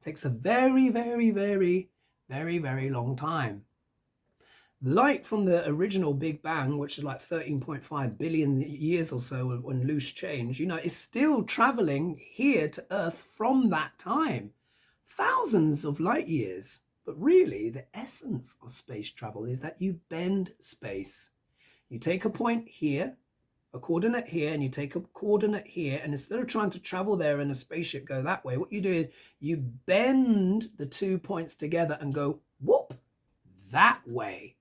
Takes a very, very, very, very, very long time. Light from the original Big Bang, which is like 13.5 billion years or so when loose change, is still traveling here to Earth from that time. Thousands of light years. But really, the essence of space travel is that you bend space. You take a point here, a coordinate here, and you take a coordinate here, and instead of trying to travel there in a spaceship, go that way, what you do is you bend the 2 points together and go, whoop, that way.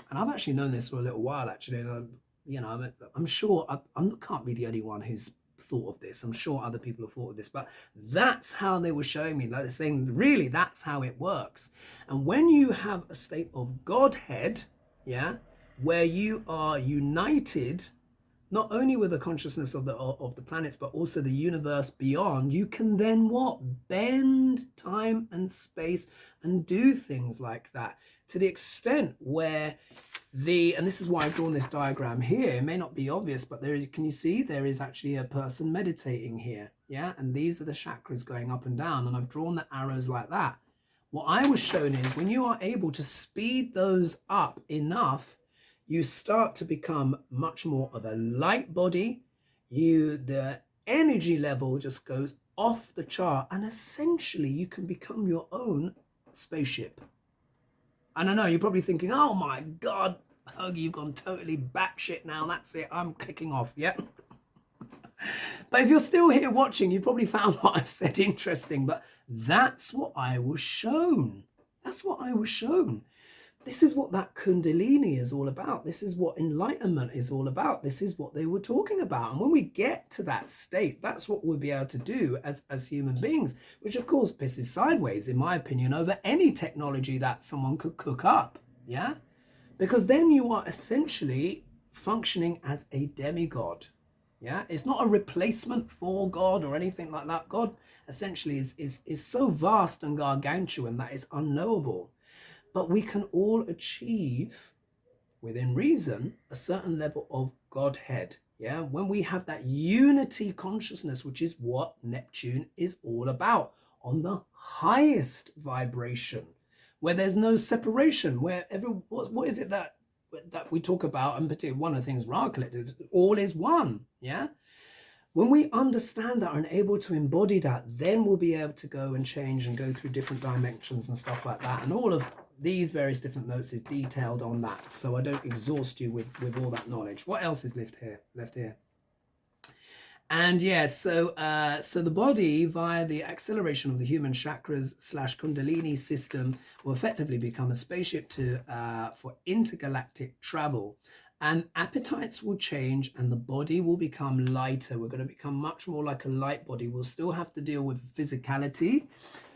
And I've actually known this for a little while, actually. I'm sure I can't be the only one who's thought of this. I'm sure other people have thought of this, but that's how they were showing me. They're saying, really, that's how it works. And when you have a state of Godhead, yeah, where you are united, not only with the consciousness of the planets, but also the universe beyond, you can then what? Bend time and space and do things like that, to the extent where and this is why I've drawn this diagram here. It may not be obvious, but can you see there is actually a person meditating here, yeah? And these are the chakras going up and down, and I've drawn the arrows like that. What I was shown is when you are able to speed those up enough, you start to become much more of a light body. The energy level just goes off the chart, and essentially you can become your own spaceship. And I know you're probably thinking, oh my God, Hug, you've gone totally batshit now. That's it. I'm clicking off. Yeah. But if you're still here watching, you probably found what I've said interesting. But that's what I was shown. That's what I was shown. This is what that Kundalini is all about. This is what enlightenment is all about. This is what they were talking about. And when we get to that state, that's what we'll be able to do as human beings, which of course pisses sideways, in my opinion, over any technology that someone could cook up. Yeah? Because then you are essentially functioning as a demigod. Yeah, it's not a replacement for God or anything like that. God essentially is so vast and gargantuan that it's unknowable. But we can all achieve, within reason, a certain level of Godhead. Yeah, when we have that unity consciousness, which is what Neptune is all about, on the highest vibration, where there's no separation, where what is it that we talk about, and particularly one of the things Ra collected, all is one. Yeah. When we understand that and able to embody that, then we'll be able to go and change and go through different dimensions and stuff like that. And all of these various different notes is detailed on that, so I don't exhaust you with all that knowledge. What else is left here? And yeah, so the body, via the acceleration of the human chakras / Kundalini system, will effectively become a spaceship for intergalactic travel. And appetites will change and the body will become lighter. We're going to become much more like a light body. We'll still have to deal with physicality,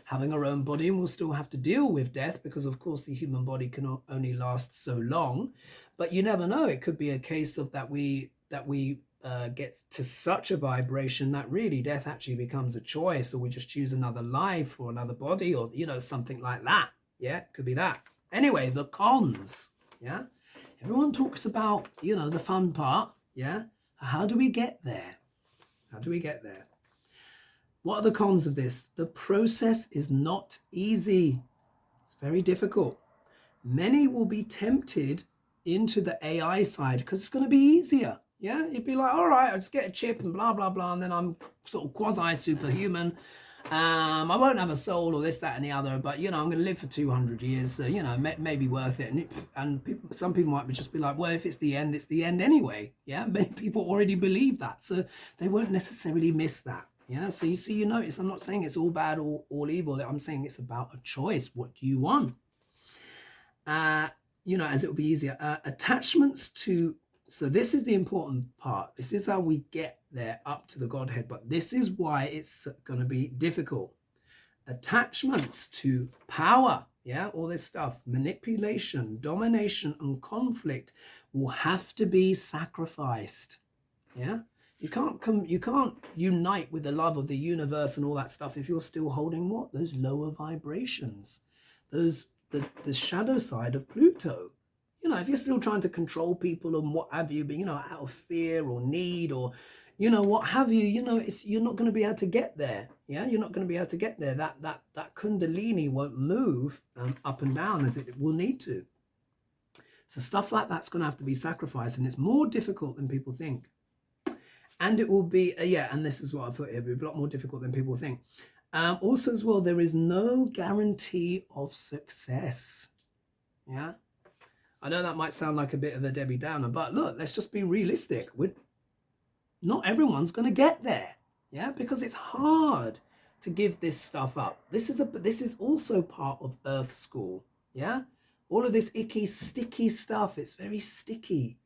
having our own body, and we'll still have to deal with death, because of course the human body can only last so long. But you never know. It could be a case of that we get to such a vibration that really death actually becomes a choice, or we just choose another life or another body, or something like that. Yeah, it could be that. Anyway, the cons. Yeah, everyone talks about the fun part. Yeah, how do we get there? What are the cons of this? The process is not easy. It's very difficult. Many will be tempted into the AI side because it's going to be easier. Yeah, you'd be like, all right, I'll just get a chip and blah, blah, blah, and then I'm sort of quasi-superhuman. I won't have a soul or this, that, and the other, but, I'm going to live for 200 years, so, maybe worth it. And some people might just be like, well, if it's the end anyway. Yeah, many people already believe that, so they won't necessarily miss that. Yeah, so you notice, I'm not saying it's all bad or all evil. I'm saying it's about a choice. What do you want? As it will be easier. Attachments to, so this is the important part. This is how we get there up to the Godhead, but this is why it's going to be difficult. Attachments to power, yeah, all this stuff, manipulation, domination, and conflict will have to be sacrificed. Yeah, you can't unite with the love of the universe and all that stuff if you're still holding what? Those lower vibrations, those the shadow side of Pluto. If you're still trying to control people and what have you, but out of fear or need or what have you, you're not going to be able to get there. Yeah, you're not going to be able to get there. That Kundalini won't move up and down as it will need to. So stuff like that's going to have to be sacrificed, and it's more difficult than people think. And it will be and this is what I put here, it'll be a lot more difficult than people think. Also as well, there is no guarantee of success. Yeah, I know that might sound like a bit of a Debbie Downer, but look, let's just be realistic. Not everyone's going to get there. Yeah, because it's hard to give this stuff up. This is also part of Earth School. Yeah, all of this icky, sticky stuff. It's very sticky.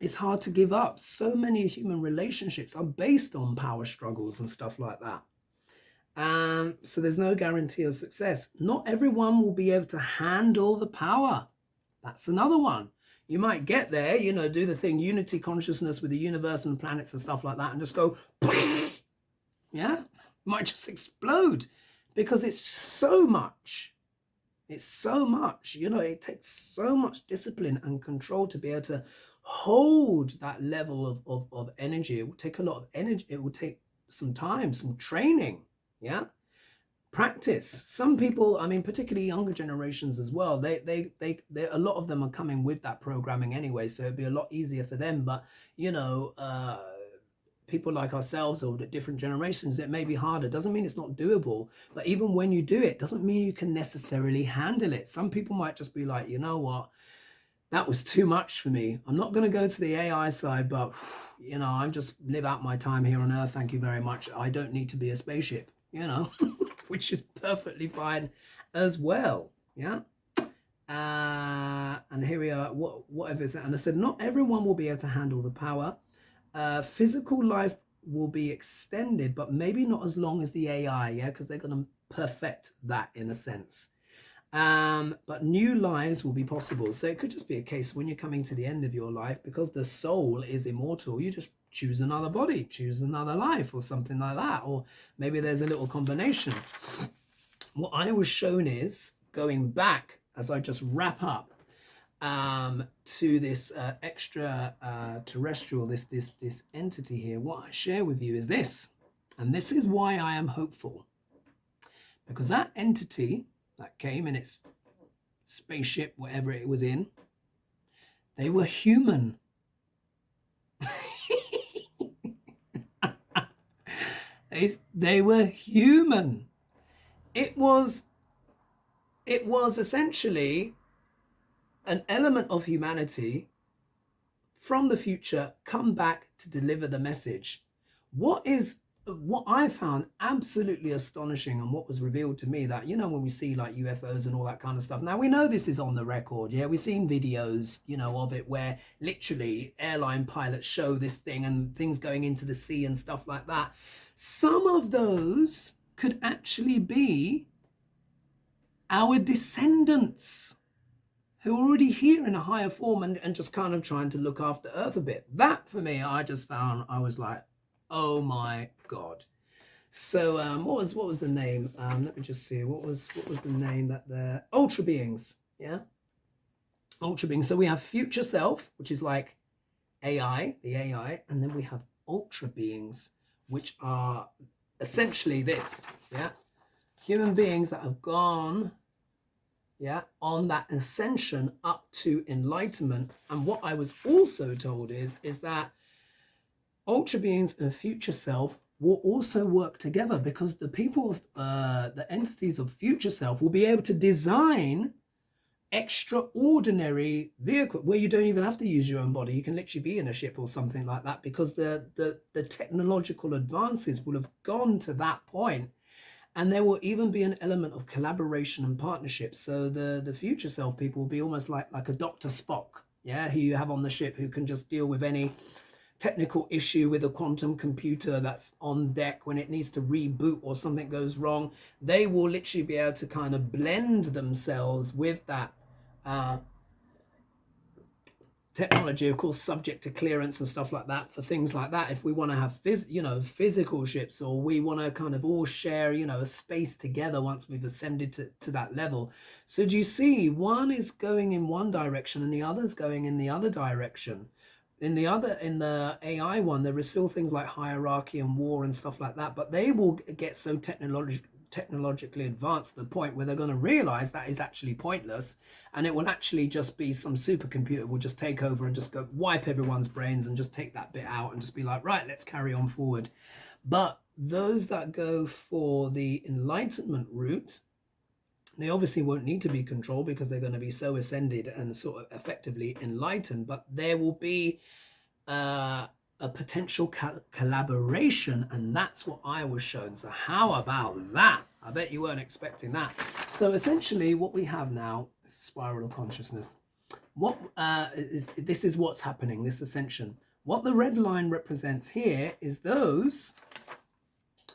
It's hard to give up. So many human relationships are based on power struggles and stuff like that. So there's no guarantee of success. Not everyone will be able to handle the power. That's another one. You might get there, do the thing, unity consciousness with the universe and the planets and stuff like that, and just go, yeah, might just explode because it's so much. It's so much, it takes so much discipline and control to be able to hold that level of energy. It will take a lot of energy. It will take some time, some training. Yeah, practice. Some people, particularly younger generations as well, they a lot of them are coming with that programming anyway, so it'd be a lot easier for them. But people like ourselves or the different generations, it may be harder. Doesn't mean it's not doable, but even when you do it, doesn't mean you can necessarily handle it. Some people might just be like, you know what, that was too much for me. I'm not going to go to the AI side, but I'm just live out my time here on Earth. Thank you very much. I don't need to be a spaceship, which is perfectly fine as well. Yeah. And here we are, whatever is that. And I said, not everyone will be able to handle the power. Physical life will be extended, but maybe not as long as the AI, yeah, because they're going to perfect that in a sense. But new lives will be possible. So it could just be a case when you're coming to the end of your life, because the soul is immortal, you just choose another body, choose another life or something like that. Or maybe there's a little combination. What I was shown is going back as I just wrap up to this extra terrestrial, this entity here. What I share with you is this, and this is why I am hopeful, because that entity that came in its spaceship, whatever it was in, they were human. They were human. It was essentially an element of humanity from the future come back to deliver the message. What I found absolutely astonishing, and what was revealed to me, that, you know, when we see like UFOs and all that kind of stuff, now we know this is on the record, yeah, we've seen videos, you know, of it where literally airline pilots show this thing and things going into the sea and stuff like that. Some of those could actually be our descendants who are already here in a higher form and just kind of trying to look after Earth a bit. That for me, I just found, I was like, oh my God. So what was the name? Let me just see. What was the name that the ultra beings? Yeah, ultra beings. So we have future self, which is like AI, the AI, and then we have ultra beings, which are essentially this. Yeah, human beings that have gone, yeah, on that ascension up to enlightenment. And what I was also told is that ultra beings and future self will also work together, because the people of the entities of future self will be able to design extraordinary vehicle where you don't even have to use your own body. You can literally be in a ship or something like that, because the technological advances will have gone to that point. And there will even be an element of collaboration and partnership. So the future self people will be almost like a Dr. Spock, yeah, who you have on the ship, who can just deal with any technical issue with a quantum computer that's on deck when it needs to reboot or something goes wrong. They will literally be able to kind of blend themselves with that technology, of course, subject to clearance and stuff like that, for things like that. If we want to have physical ships, or we want to kind of all share, you know, a space together once we've ascended to that level. So do you see, one is going in one direction and the other's going in the other direction. In the AI one, there is still things like hierarchy and war and stuff like that, but they will get so technologically advanced to the point where they're going to realize that is actually pointless, and it will actually just be some supercomputer will just take over and just go wipe everyone's brains and just take that bit out and just be like, right, let's carry on forward. But those that go for the enlightenment route, they obviously won't need to be controlled, because they're going to be so ascended and sort of effectively enlightened. But there will be a potential collaboration, and that's what I was shown. So how about that? I bet you weren't expecting that. So essentially what we have now is a spiral of consciousness. What this is what's happening, this ascension. What the red line represents here is those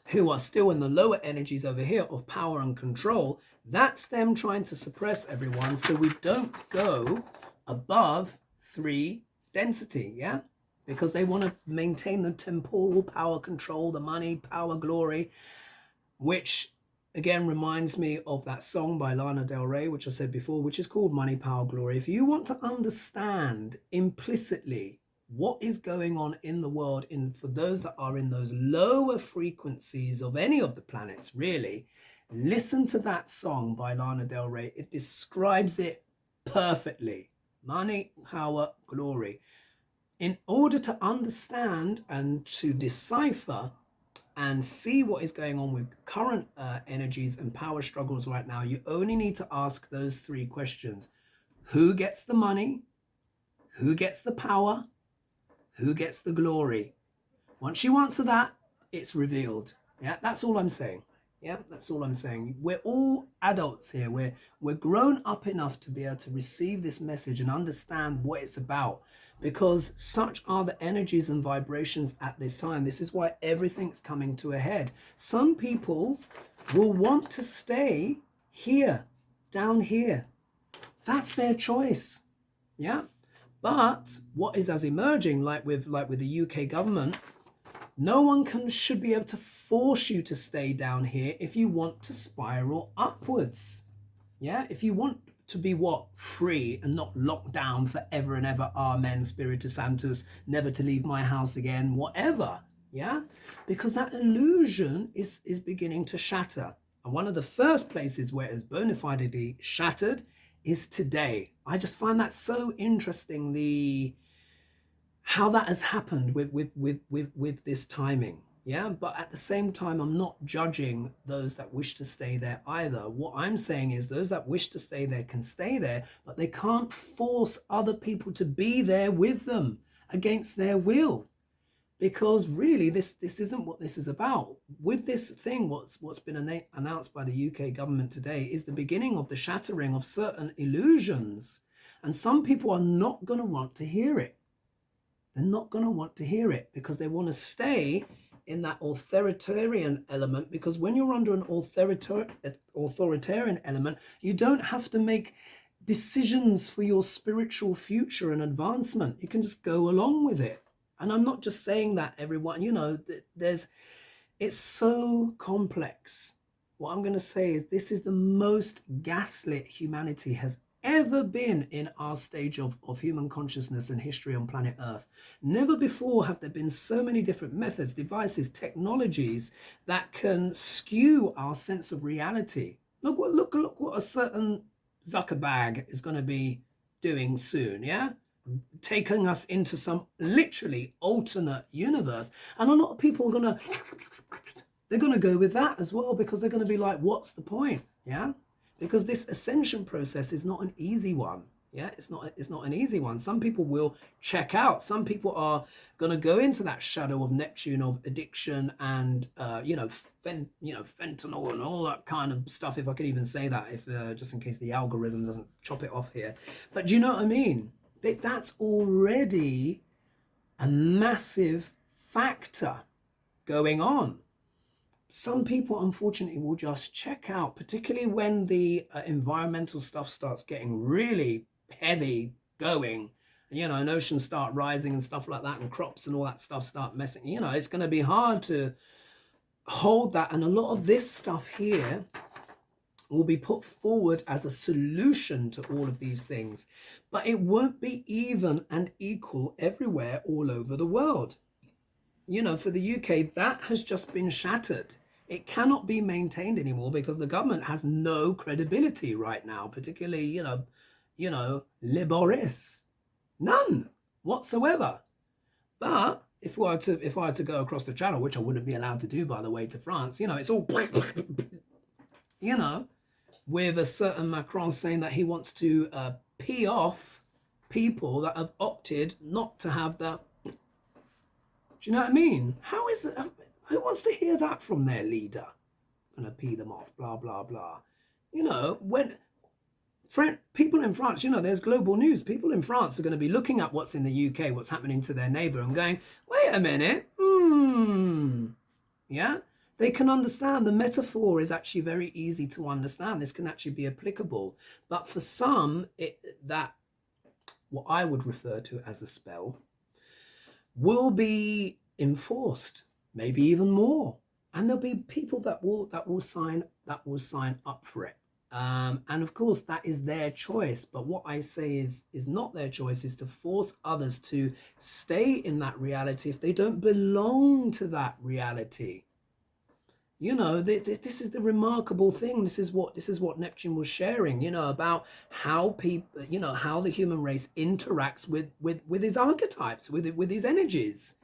who are still in the lower energies over here of power and control. That's them trying to suppress everyone so we don't go above 3 density, yeah? Because they want to maintain the temporal power, control, the money, power, glory, which again reminds me of that song by Lana Del Rey, which I said before, which is called Money, Power, Glory. If you want to understand implicitly what is going on in the world, for those that are in those lower frequencies of any of the planets, really, listen to that song by Lana Del Rey. It describes it perfectly. Money, power, glory. In order to understand and to decipher and see what is going on with current energies and power struggles right now, you only need to ask those 3 questions. Who gets the money? Who gets the power? Who gets the glory? Once you answer that, it's revealed. Yeah, that's all I'm saying. Yeah, that's all I'm saying. We're all adults here. We're grown up enough to be able to receive this message and understand what it's about, because such are the energies and vibrations at this time. This is why everything's coming to a head. Some people will want to stay here, down here. That's their choice. Yeah. But what is as emerging, like with the UK government, no one should be able to force you to stay down here if you want to spiral upwards. Yeah, if you want to be free and not locked down forever and ever. Amen, Spiritus Sanctus, never to leave my house again, whatever. Yeah, because that illusion is beginning to shatter. And one of the first places where it is bona fidely shattered is today. I just find that so interesting, how that has happened with this timing. Yeah, but at the same time, I'm not judging those that wish to stay there either. What I'm saying is those that wish to stay there can stay there, but they can't force other people to be there with them against their will, because really this isn't what this is about. With this thing, what's been announced by the UK government today is the beginning of the shattering of certain illusions, and some people are not going to want to hear it. They're not going to want to hear it because they want to stay in that authoritarian element, because when you're under an authoritarian element, you don't have to make decisions for your spiritual future and advancement. You can just go along with it. And I'm not just saying that, everyone, it's so complex. What I'm going to say is this is the most gaslit humanity has ever been in our stage of human consciousness and history on planet Earth. Never before have there been so many different methods, devices, technologies that can skew our sense of reality. Look what a certain Zuckerberg is going to be doing soon, yeah? Taking us into some literally alternate universe. And a lot of people are they're going to go with that as well, because they're going to be like, what's the point? Yeah? Because this ascension process is not an easy one. Yeah, it's not an easy one. Some people will check out. Some people are going to go into that shadow of Neptune, of addiction and fentanyl and all that kind of stuff. If I could even say that, if just in case the algorithm doesn't chop it off here. But do you know what I mean? That's already a massive factor going on. Some people, unfortunately, will just check out, particularly when the environmental stuff starts getting really heavy going. And oceans start rising and stuff like that, and crops and all that stuff start messing. It's going to be hard to hold that. And a lot of this stuff here will be put forward as a solution to all of these things. But it won't be even and equal everywhere all over the world. For the UK, that has just been shattered. It cannot be maintained anymore because the government has no credibility right now, particularly, Le Boris. None whatsoever. But if I had to go across the channel, which I wouldn't be allowed to do, by the way, to France, it's all, with a certain Macron saying that he wants to pee off people that have opted not to have that. Do you know what I mean? How is it? Who wants to hear that from their leader? Gonna pee them off, blah, blah, blah. When people in France, there's global news. People in France are going to be looking at what's in the UK, what's happening to their neighbor, and going, wait a minute. Yeah? They can understand. The metaphor is actually very easy to understand. This can actually be applicable. But for some, that what I would refer to as a spell will be enforced, maybe even more, and there'll be people that will sign up for it, and of course that is their choice. But what I say is not their choice, is to force others to stay in that reality if they don't belong to that reality. This is the remarkable thing. This is what Neptune was sharing, about how people, how the human race interacts with his archetypes, with his energies.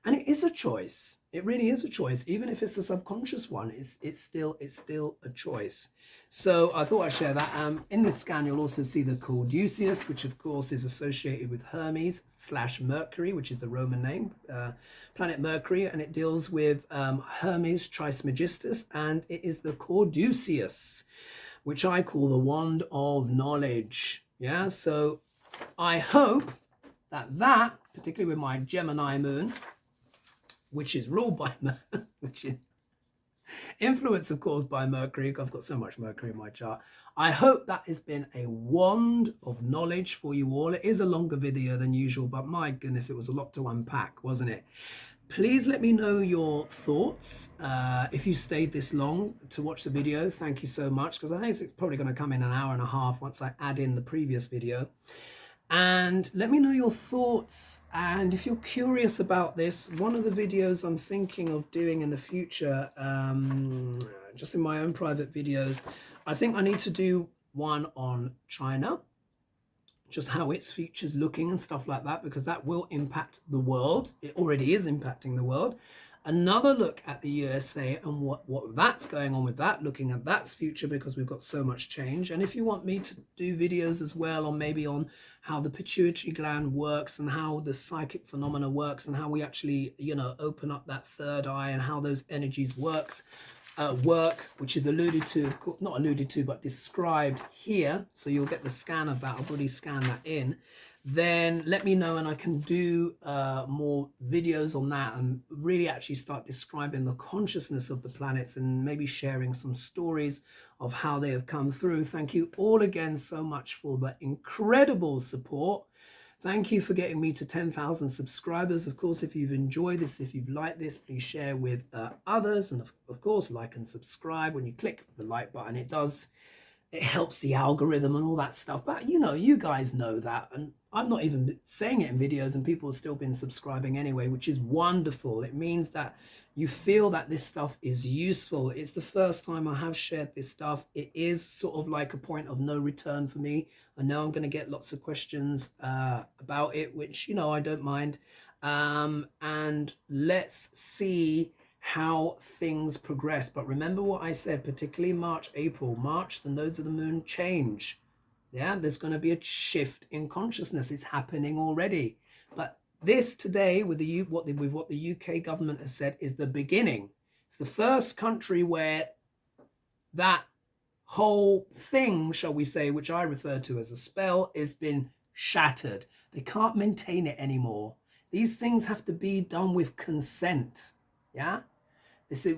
And it is a choice. It really is a choice. Even if it's a subconscious one, it's still a choice. So I thought I'd share that. In this scan, you'll also see the Caduceus, which of course is associated with Hermes/Mercury, which is the Roman name, planet Mercury, and it deals with Hermes Trismegistus, and it is the Caduceus, which I call the wand of knowledge. Yeah, so I hope that, particularly with my Gemini moon, which is ruled by which is influence, of course, by Mercury. I've got so much Mercury in my chart. I hope that has been a wand of knowledge for you all. It is a longer video than usual, but my goodness, it was a lot to unpack, wasn't it? Please let me know your thoughts. If you stayed this long to watch the video, thank you so much, because I think it's probably going to come in an hour and a half once I add in the previous video. And let me know your thoughts, and if you're curious about this, one of the videos I'm thinking of doing in the future, just in my own private videos, I think I need to do one on China, just how its future's looking and stuff like that, because that will impact the world. It already is impacting the world. Another look at the USA and what that's going on with that, looking at that's future, because we've got so much change. And if you want me to do videos as well, or maybe on how the pituitary gland works and how the psychic phenomena works and how we actually, you know, open up that third eye and how those energies work, which is alluded to, not alluded to, but described here. So you'll get the scan of that. I've already scanned that in. Then let me know and I can do more videos on that and really actually start describing the consciousness of the planets and maybe sharing some stories of how they have come through. Thank you all again so much for the incredible support. Thank you for getting me to 10,000 subscribers. Of course, if you've enjoyed this, if you've liked this, please share with others. And of course, like and subscribe. When you click the like button, it helps the algorithm and all that stuff. But you know, you guys know that. And I'm not even saying it in videos and people have still been subscribing anyway, which is wonderful. It means that you feel that this stuff is useful. It's the first time I have shared this stuff. It is sort of like a point of no return for me. I know I'm going to get lots of questions about it, which, you know, I don't mind. And let's see how things progress. But remember what I said, particularly March, April. March, the nodes of the moon change. Yeah, there's going to be a shift in consciousness. It's happening already. But this today, with what the UK government has said, is the beginning. It's the first country where that whole thing, shall we say, which I refer to as a spell, has been shattered. They can't maintain it anymore. These things have to be done with consent. Yeah.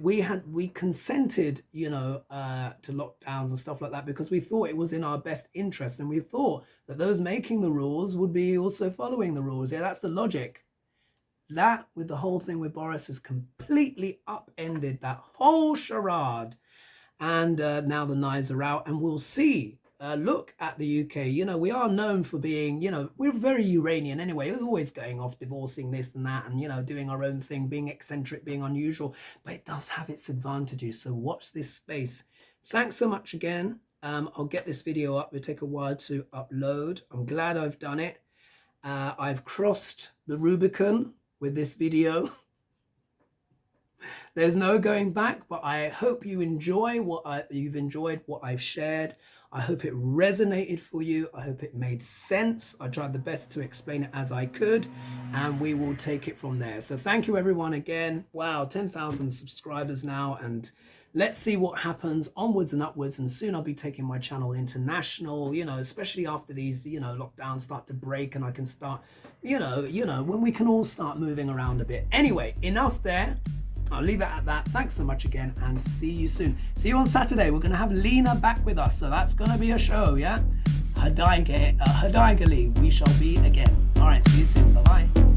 We consented, you know, to lockdowns and stuff like that because we thought it was in our best interest, and we thought that those making the rules would be also following the rules. Yeah, that's the logic. That, with the whole thing with Boris, has completely upended that whole charade. And now the knives are out, and we'll see. Look at the UK. You know, we are known for being, you know, we're very Uranian anyway. It was always going off, divorcing this and that, and, you know, doing our own thing, being eccentric, being unusual. But it does have its advantages. So watch this space. Thanks so much again. I'll get this video up. It'll take a while to upload. I'm glad I've done it. I've crossed the Rubicon with this video. There's no going back, but I hope you enjoy you've enjoyed what I've shared. I hope it resonated for you. I hope it made sense. I tried the best to explain it as I could, and we will take it from there. So thank you everyone again. Wow, 10,000 subscribers now, and let's see what happens onwards and upwards. And soon I'll be taking my channel international, you know, especially after these, you know, lockdowns start to break and I can start, you know, when we can all start moving around a bit. Anyway, enough there. I'll leave it at that. Thanks so much again, and see you soon. See you on Saturday. We're going to have Lena back with us, so that's going to be a show, yeah? Hadigali, we shall be again. All right, see you soon. Bye-bye.